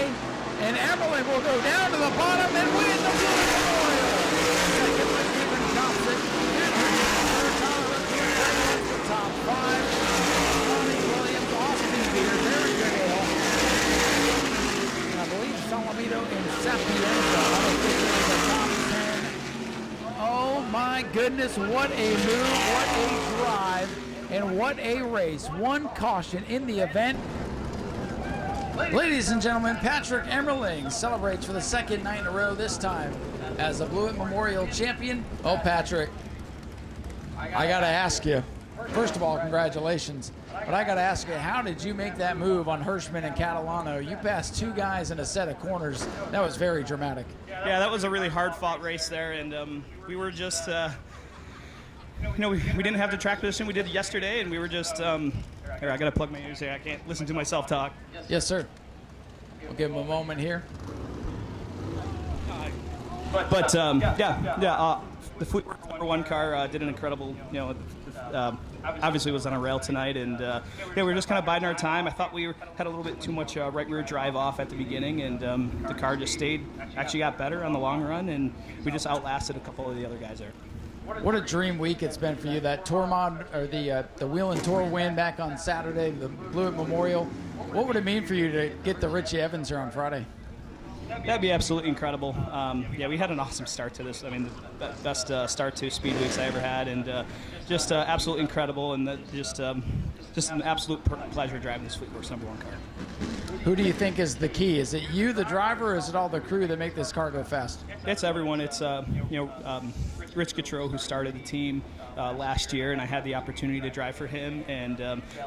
and Emily will go down to the bottom and win the Blue Memorial. Second by Steven Thompson, and third Tyler Ripken, the top 5. Ronnie Williams, Austin Beer, very Goodale. And I believe Salamito and Sapienza officially the top 10. Oh my goodness, what a move, what a drive. And what a race. One caution in the event. Ladies and gentlemen, Patrick Emmerling celebrates for the second night in a row, this time as the Blewett Memorial champion. Oh, Patrick, I got to ask you, first of all, congratulations. But I got to ask you, how did you make that move on Hirschman and Catalano? You passed 2 guys in a set of corners. That was very dramatic. Yeah, that was a really hard-fought race there, and we were just... we didn't have the track position we did yesterday, and we were just, here, I gotta plug my ears here. I can't listen to myself talk. Yes, sir. We'll give him a moment here. But the Fleetwood #1 car did an incredible, obviously was on a rail tonight, and we were just kind of biding our time. I thought we had a little bit too much right rear drive off at the beginning, and the car just actually got better on the long run, and we just outlasted a couple of the other guys there. What a dream week it's been for you. That Tour Mod, or the Wheel and Tour win back on Saturday, the Blewett Memorial. What would it mean for you to get the Richie Evans here on Friday? That'd be absolutely incredible. We had an awesome start to this. I mean, the best start to Speedways I ever had, and just absolutely incredible, and just an absolute pleasure driving this Fleetwood #1 car. Who do you think is the key? Is it you, the driver, or is it all the crew that make this car go fast? It's everyone. It's Rich Gautreau, who started the team last year, and I had the opportunity to drive for him, and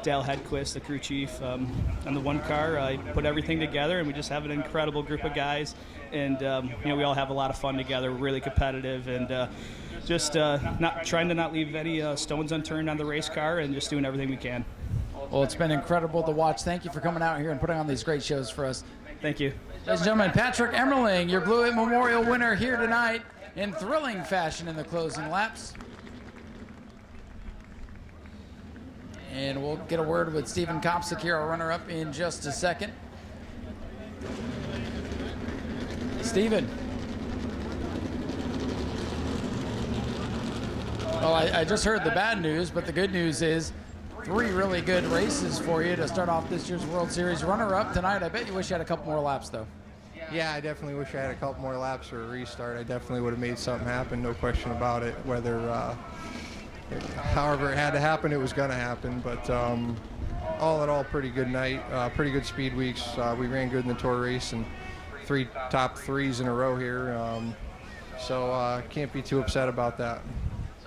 Dale Hedquist, the crew chief, on the one car. I put everything together, and we just have an incredible group of guys, and we all have a lot of fun together. We're really competitive, and just not trying to not leave any stones unturned on the race car, and just doing everything we can. Well, it's been incredible to watch. Thank you for coming out here and putting on these great shows for us. Thank you. Ladies and gentlemen, Patrick Emmerling, your Blewett Memorial winner here tonight in thrilling fashion in the closing laps. And we'll get a word with Stephen Kopsick here, our runner-up, in just a second. Stephen. Well, I just heard the bad news, but the good news is 3 really good races for you to start off this year's World Series runner-up tonight. I bet you wish you had a couple more laps, though. Yeah, I definitely wish I had a couple more laps or a restart. I definitely would have made something happen, no question about it. Whether, however it had to happen, it was going to happen. But all in all, pretty good night, pretty good speed weeks. We ran good in the tour race and 3 top 3s in a row here. So can't be too upset about that.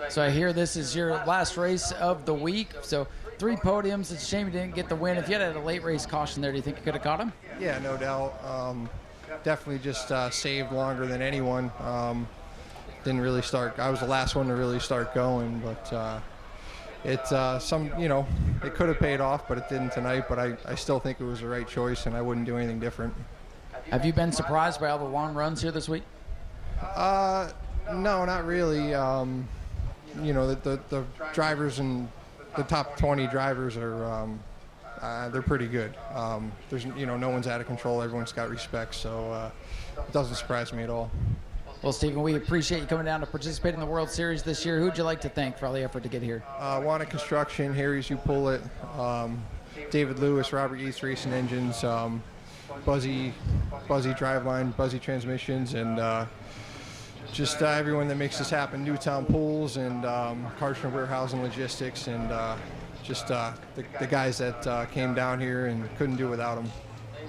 So I hear this is your last race of the week. So 3 podiums. It's a shame you didn't get the win. If you had a late race caution there, do you think you could have caught him? Yeah, no doubt. Definitely just saved longer than anyone. Didn't really start. I was the last one to really start going, but it could have paid off, but it didn't tonight. But I still think it was the right choice, and I wouldn't do anything different. Have you been surprised by all the long runs here this week? No, not really. The drivers and the top 20 drivers are they're pretty good. There's no one's out of control. Everyone's got respect, so it doesn't surprise me at all. Well, Stephen, we appreciate you coming down to participate in the World Series this year. Who'd you like to thank for all the effort to get here? Wanted Construction, Harry's You Pull It, David Lewis, Robert East Racing Engines, Buzzy Driveline, Buzzy Transmissions, and just everyone that makes this happen. Newtown Pools and Karshner Warehousing Logistics, and just the guys that came down here and couldn't do without them.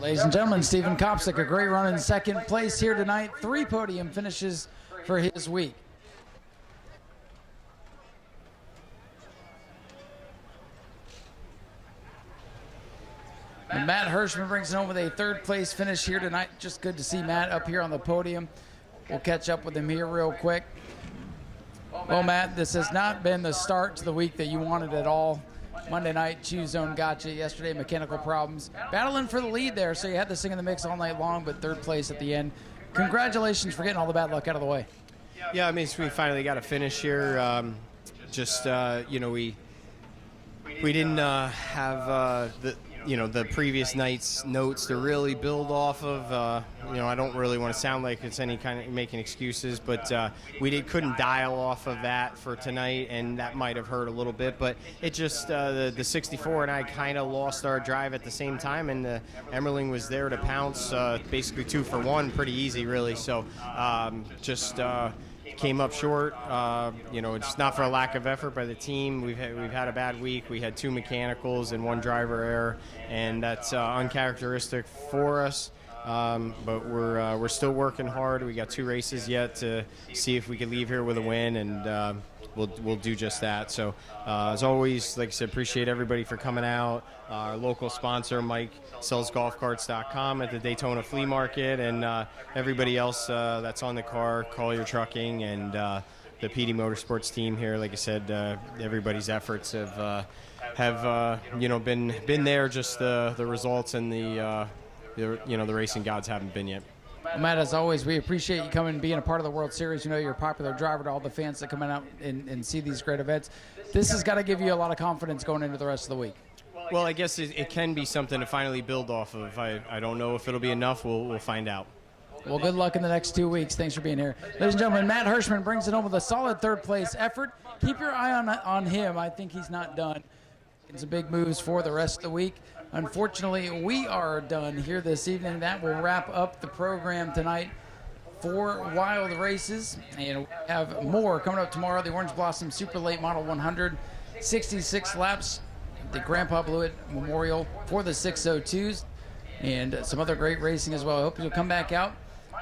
Ladies and gentlemen, Stephen Kopsick, a great run in second place here tonight. 3 podium finishes for his week. And Matt Hirschman brings it home with a 3rd place finish here tonight. Just good to see Matt up here on the podium. We'll catch up with him here real quick. Well, Matt, this has not been the start to the week that you wanted at all. Monday night, Choose Zone got you. Yesterday, mechanical problems. Battling for the lead there, so you had this thing in the mix all night long, but 3rd place at the end. Congratulations for getting all the bad luck out of the way. Yeah, I mean, we finally got a finish here. We didn't have the previous night's notes to really build off of. I don't really want to sound like it's any kind of making excuses, but we couldn't dial off of that for tonight, and that might have hurt a little bit. But it just the 64 and I kind of lost our drive at the same time, and Emmerling was there to pounce, basically 2 for 1, pretty easy, really. So came up short. It's not for a lack of effort by the team. We've had a bad week. We had 2 mechanicals and 1 driver error, and that's uncharacteristic for us. But we're still working hard. We got 2 races yet to see if we can leave here with a win, and we'll do just that. So as always, like I said, appreciate everybody for coming out. Our local sponsor, Mike, sells golfcarts.com at the Daytona Flea Market, and everybody else that's on the car, Call Your Trucking, and the PD Motorsports team here. Like I said, everybody's efforts have been there. Just the results and the the racing gods haven't been yet. Well, Matt, as always, we appreciate you coming and being a part of the World Series. You know, you're a popular driver to all the fans that come out and see these great events. This has got to give you a lot of confidence going into the rest of the week. Well, I guess it can be something to finally build off of. I don't know if it'll be enough. We'll find out. Well, good luck in the next 2 weeks. Thanks for being here. Ladies and gentlemen, Matt Hirschman brings it home with a solid third-place effort. Keep your eye on him. I think he's not done. Getting some big moves for the rest of the week. Unfortunately, we are done here this evening. That will wrap up the program tonight for Wild Races. And we have more coming up tomorrow. The Orange Blossom Super Late Model 100, 66 laps, the Grandpa Blewett Memorial for the 602s, and some other great racing as well. I hope you'll come back out.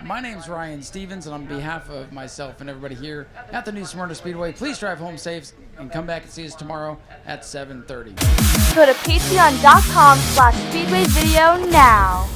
My name's Ryan Stevens, and on behalf of myself and everybody here at the new Smyrna Speedway, please drive home safe and come back and see us tomorrow at 7:30. Go to patreon.com/speedwayvideo now.